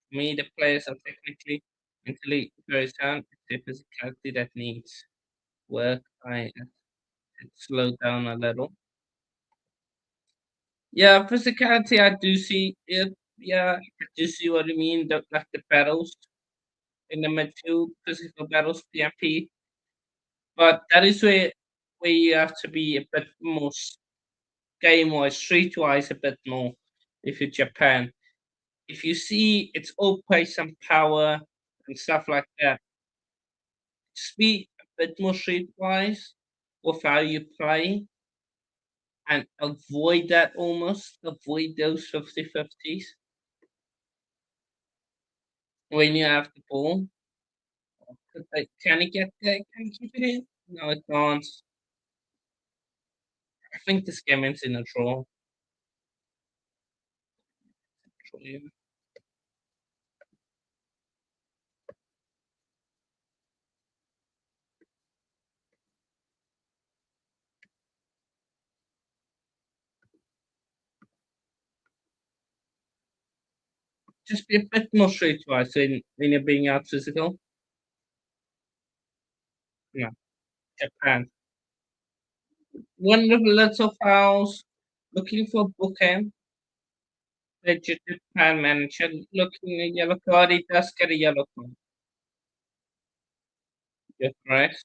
For me, the players are technically, mentally very sound. It's the physicality that needs work. I it slowed down a little. Yeah, physicality, I do see it. Yeah, I do see what you mean. Like the battles in the midfield, physical battles, PMP. But that is where you have to be a bit more game wise, street wise, a bit more. If you're Japan, if you see it's all pace and power and stuff like that, just be a bit more street wise with how you play and avoid that almost. Avoid those 50-50s when you have the ball. Like, can he get there? Can he keep it in? No, it can't. I think this game ends in a draw. Actually. Just be a bit more streetwise when you're being out physical. No, Japan. Wonderful little fouls. Looking for bookend. The Japan manager looking at yellow card. He does get a yellow card. You're correct.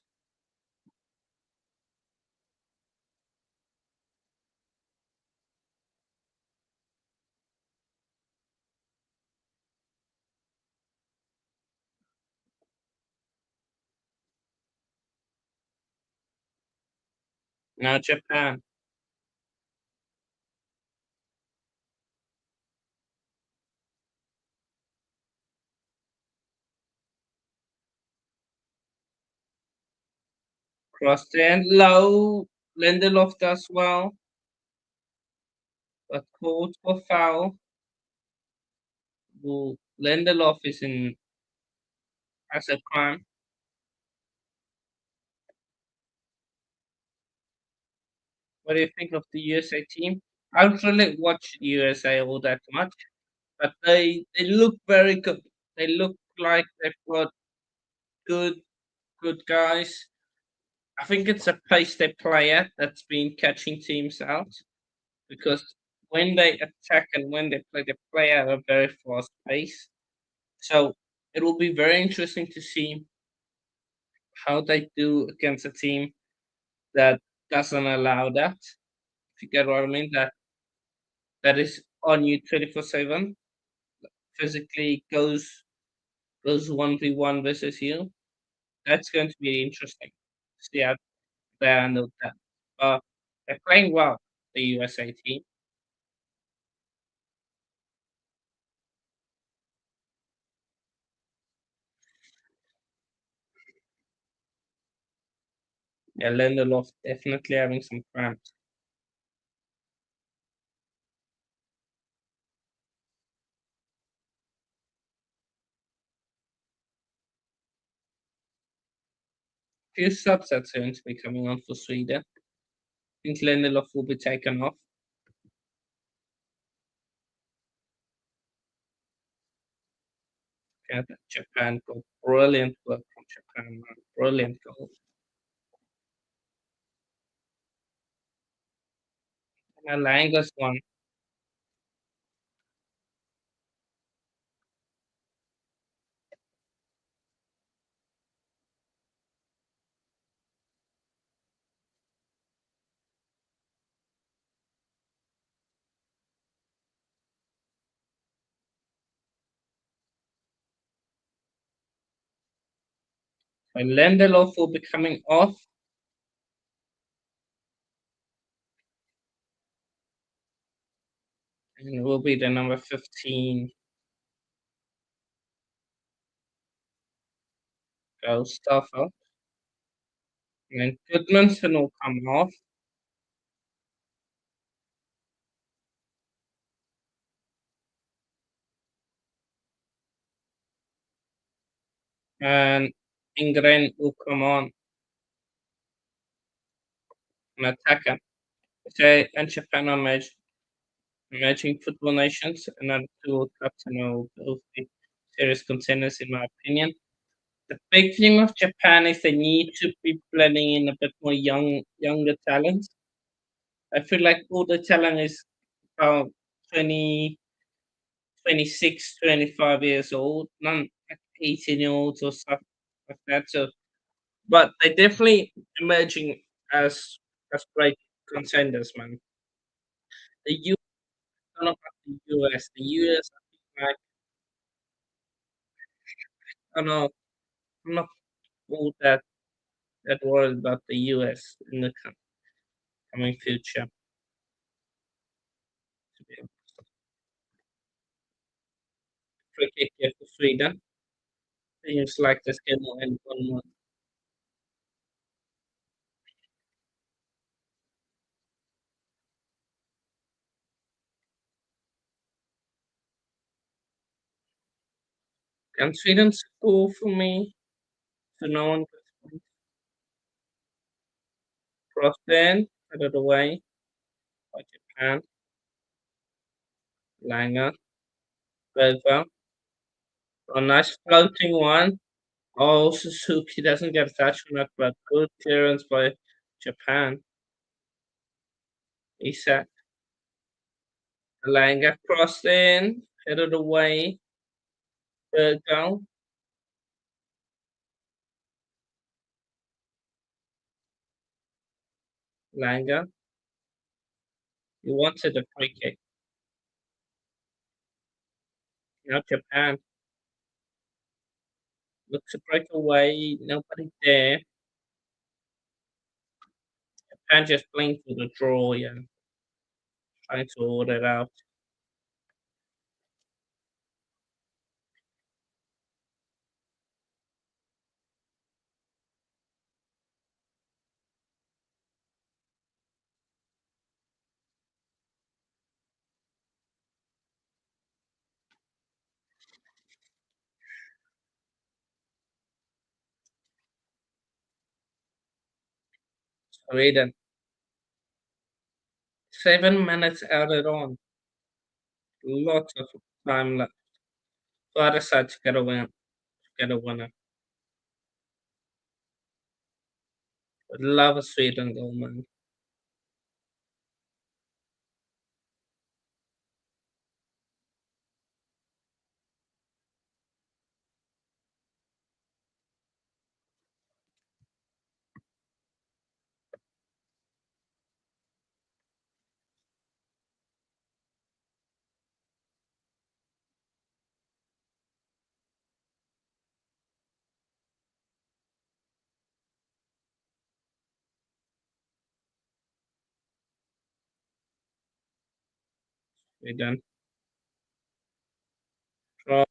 Now Japan. Crossed in low. Lindelof does well, but called for foul. Well, Lindelof is in as a crime. What do you think of the USA team? I don't really watch USA all that much, but they look very good. They look like they've got good good guys. I think it's a pace they play at that's been catching teams out because when they attack and when they play at a very fast pace. So it will be very interesting to see how they do against a team that doesn't allow that. If you get what I mean, that is on you 24/7, physically goes 1v1 versus you. That's going to be interesting. See how they handle that. They're playing well, the USA team. Yeah, Lindelof definitely having some cramps. Few subs are soon to be coming on for Sweden. I think Lindelof will be taken off. Yeah, Japan goal. Brilliant work from Japan, man. Brilliant goal. And Langa's one. And Lindelof will be coming off. And it will be the number 15. Goes Stoffer. And then Goodmanson will come off. And Ingren will come on. An attacker. So, and Japan are emerging football nations, another two World Cups, and will both be serious contenders, in my opinion. The big thing of Japan is they need to be blending in a bit more younger talent. I feel like all the talent is about 20, 26, 25 years old, none like 18-year-olds or stuff like that. So, but they're definitely emerging as great contenders, man. The U. I don't know about the US. The US, I think, like, I don't know. I'm not all that worried about the US in the coming future. To be honest. Free kick here for Sweden. Seems like this game will end 1-1. Can Sweden score for me? So no one gets crossed in, out of the way by Japan. Langer, Bergvall. A nice floating one. Oh, Suzuki doesn't get a touch on that, but good clearance by Japan. Isak. Langer crossed in, out of the way. Bergvall. Langer. He wanted a free kick. Now Japan looks to break away. Nobody there. Japan just playing for the draw, yeah. Trying to order it out. Sweden. 7 minutes added on. Lots of time left. For other side to get a win, to get a winner. Would love a Sweden goal, man. Sweden. Draw.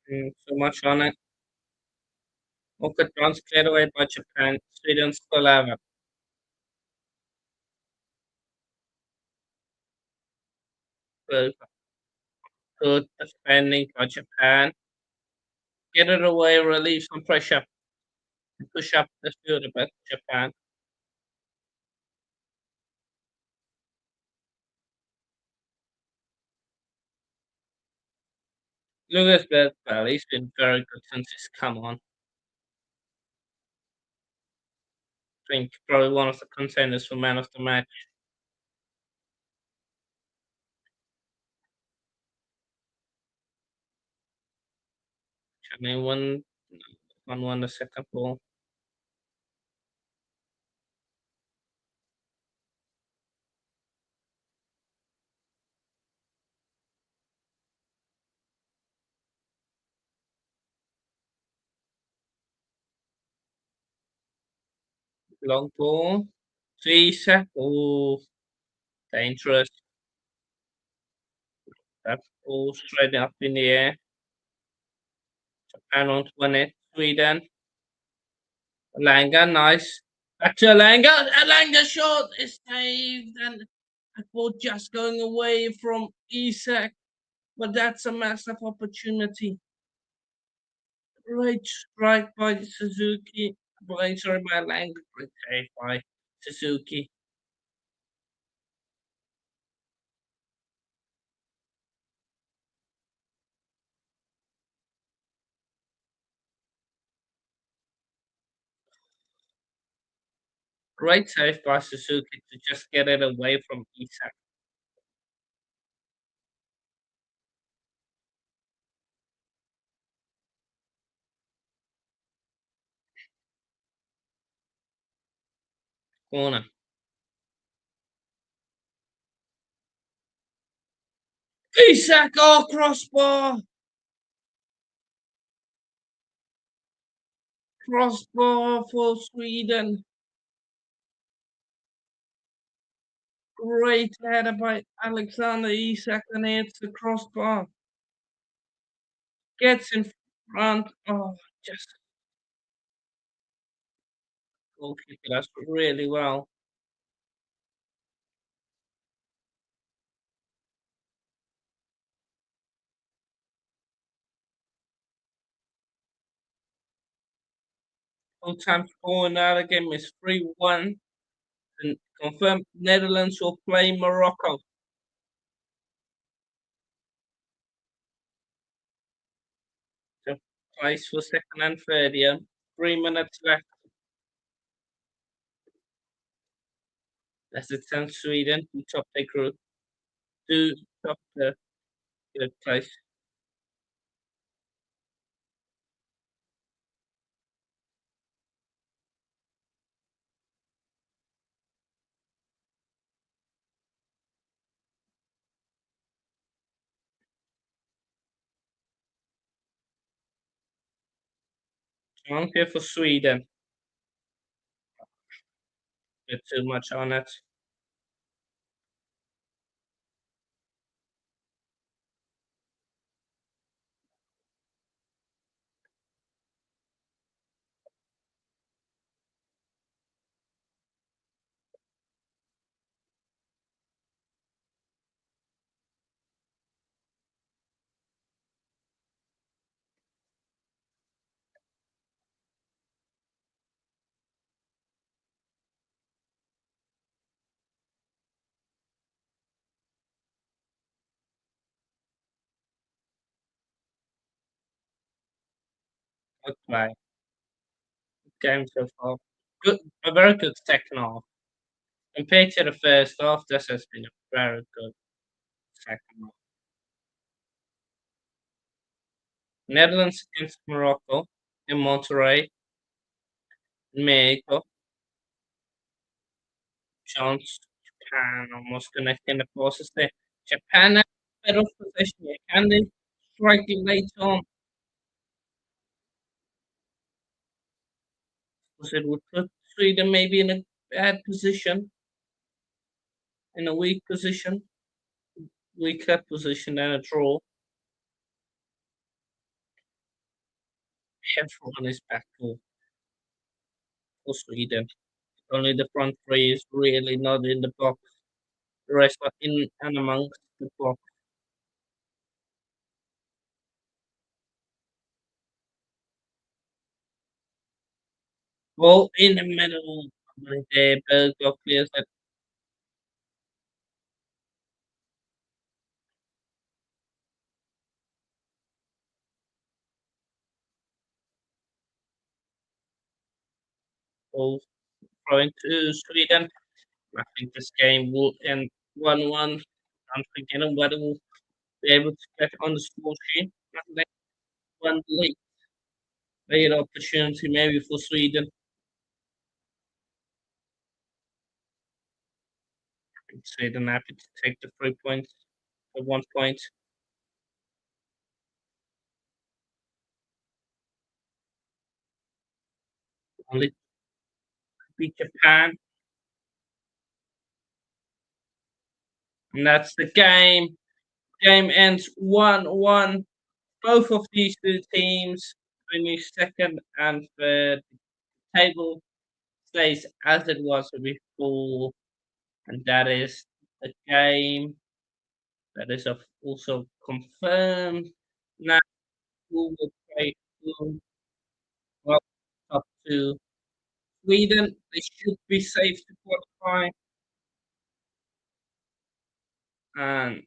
So much on it. Orchid runs cleared away by Japan. Sweden still have it. Good, good defending by Japan. Get it away, relieve some pressure. Push up the field a bit, Japan. Lucas Bell, he's been very good since he's come on. I think probably one of the contenders for man of the match. Chennai won the second ball. Long ball. Isak. Oh, dangerous. That ball straight up in the air. Japan won't win it. Sweden. Langa, nice. Back to Langa. Langa shot is saved. And that ball just going away from Isak. But that's a massive opportunity. Great strike by Suzuki. Sorry, by Langa. Great save by Suzuki. Great save by Suzuki to just get it away from Isak. Corner. Isak, oh, crossbar. Crossbar for Sweden. Great header by Alexander Isak, and it's the crossbar. Gets in front. Oh, just goalkeeper does really well. Full time score in that game is 3-1. And confirmed Netherlands will play Morocco. So place for second and third here. 3 minutes left. As it sends Sweden to top their group. To top the third place. Chance here for Sweden. Bit too much on it. Good play. Game so far. Good, a very good second half. Compared to the first half, this has been a very good second half. Netherlands against Morocco in Monterrey, Mexico. Chance Japan almost connecting the passes there. Japan has better possession here. Can they strike it later on? Because it would put Sweden maybe in a bad position, in a weak position, weaker position than a draw. Everyone is back to for Sweden. Only the front three is really not in the box. The rest are in and amongst the box. Well, in the middle, the Bergdorf clears that ball throwing to Sweden. I think this game will end 1-1. I'm forgetting whether we'll be able to get on the score sheet. And then one late opportunity maybe for Sweden. Sweden happy to take the 3 points, the 1 point. Only beat Japan. And that's the game. Game ends 1-1. Both of these two teams, 22nd and third. Table stays as it was before. And that is the game. That is also confirmed. Now we will play well, up to Sweden. They should be safe to qualify. And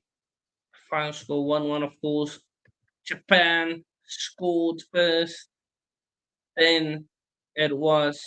final score 1-1, of course. Japan scored first. Then it was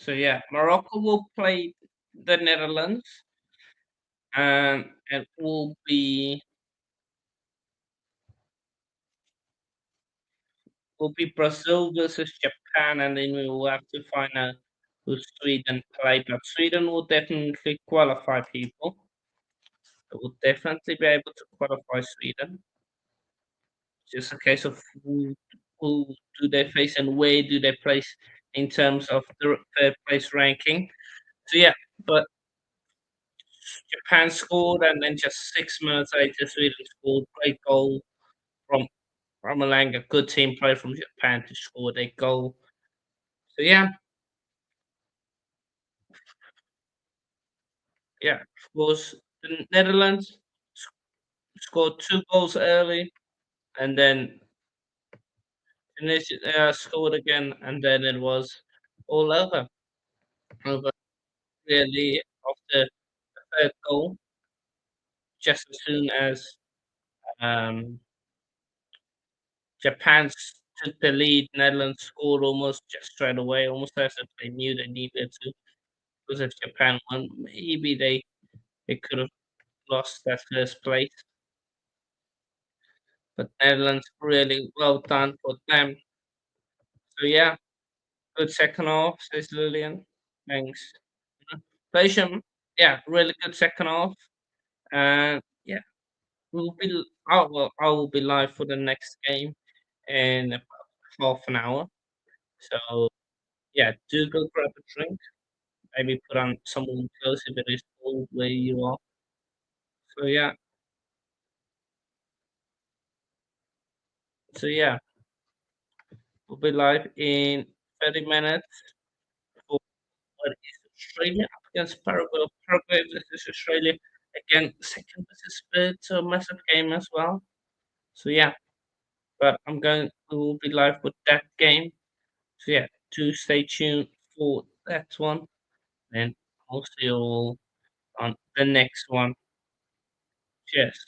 so yeah, Morocco will play the Netherlands, and it will be Brazil versus Japan, and then we will have to find out who Sweden play. But Sweden will definitely qualify people. They will definitely be able to qualify Sweden. Just a case of who do they face and where do they place in terms of the third place ranking. So yeah, but Japan scored, and then just 6 minutes later, Sweden scored. Great goal from Ramalanga. Good team play from Japan to score their goal. So yeah, of course, the Netherlands scored 2 goals early, and then Tunisia scored again, and then it was all over. Over really after the third goal, just as soon as um, Japan took the lead, Netherlands scored almost just straight away, almost as if they knew they needed to. Because if Japan won, maybe they could have lost that first place. But Netherlands really well done for them. So yeah, good second half, says Lillian. Thanks. Pleasure. Yeah, really good second half. And yeah, we'll be I will be live for the next game in about half an hour. So yeah, do go grab a drink. Maybe put on some warm clothes if it is cold where you are. So yeah, so yeah, we'll be live in 30 minutes for what is Australia up against Paraguay. Paraguay versus Australia. Again, second versus third, so a massive game as well. So yeah, but we will be live with that game. So yeah, do stay tuned for that one. And I'll see you all on the next one. Cheers.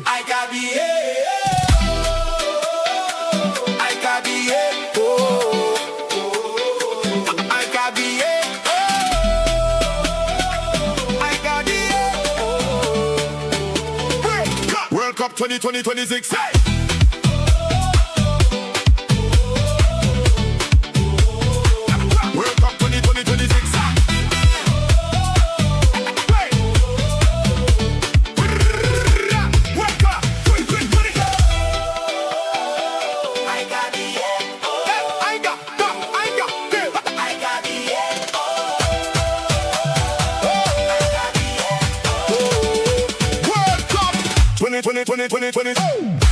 I got the I got the I got the I got the 2026. Hey! World Cup 2026. Hey! World Cup 2026. I got the end. I got the end. World Cup 2020.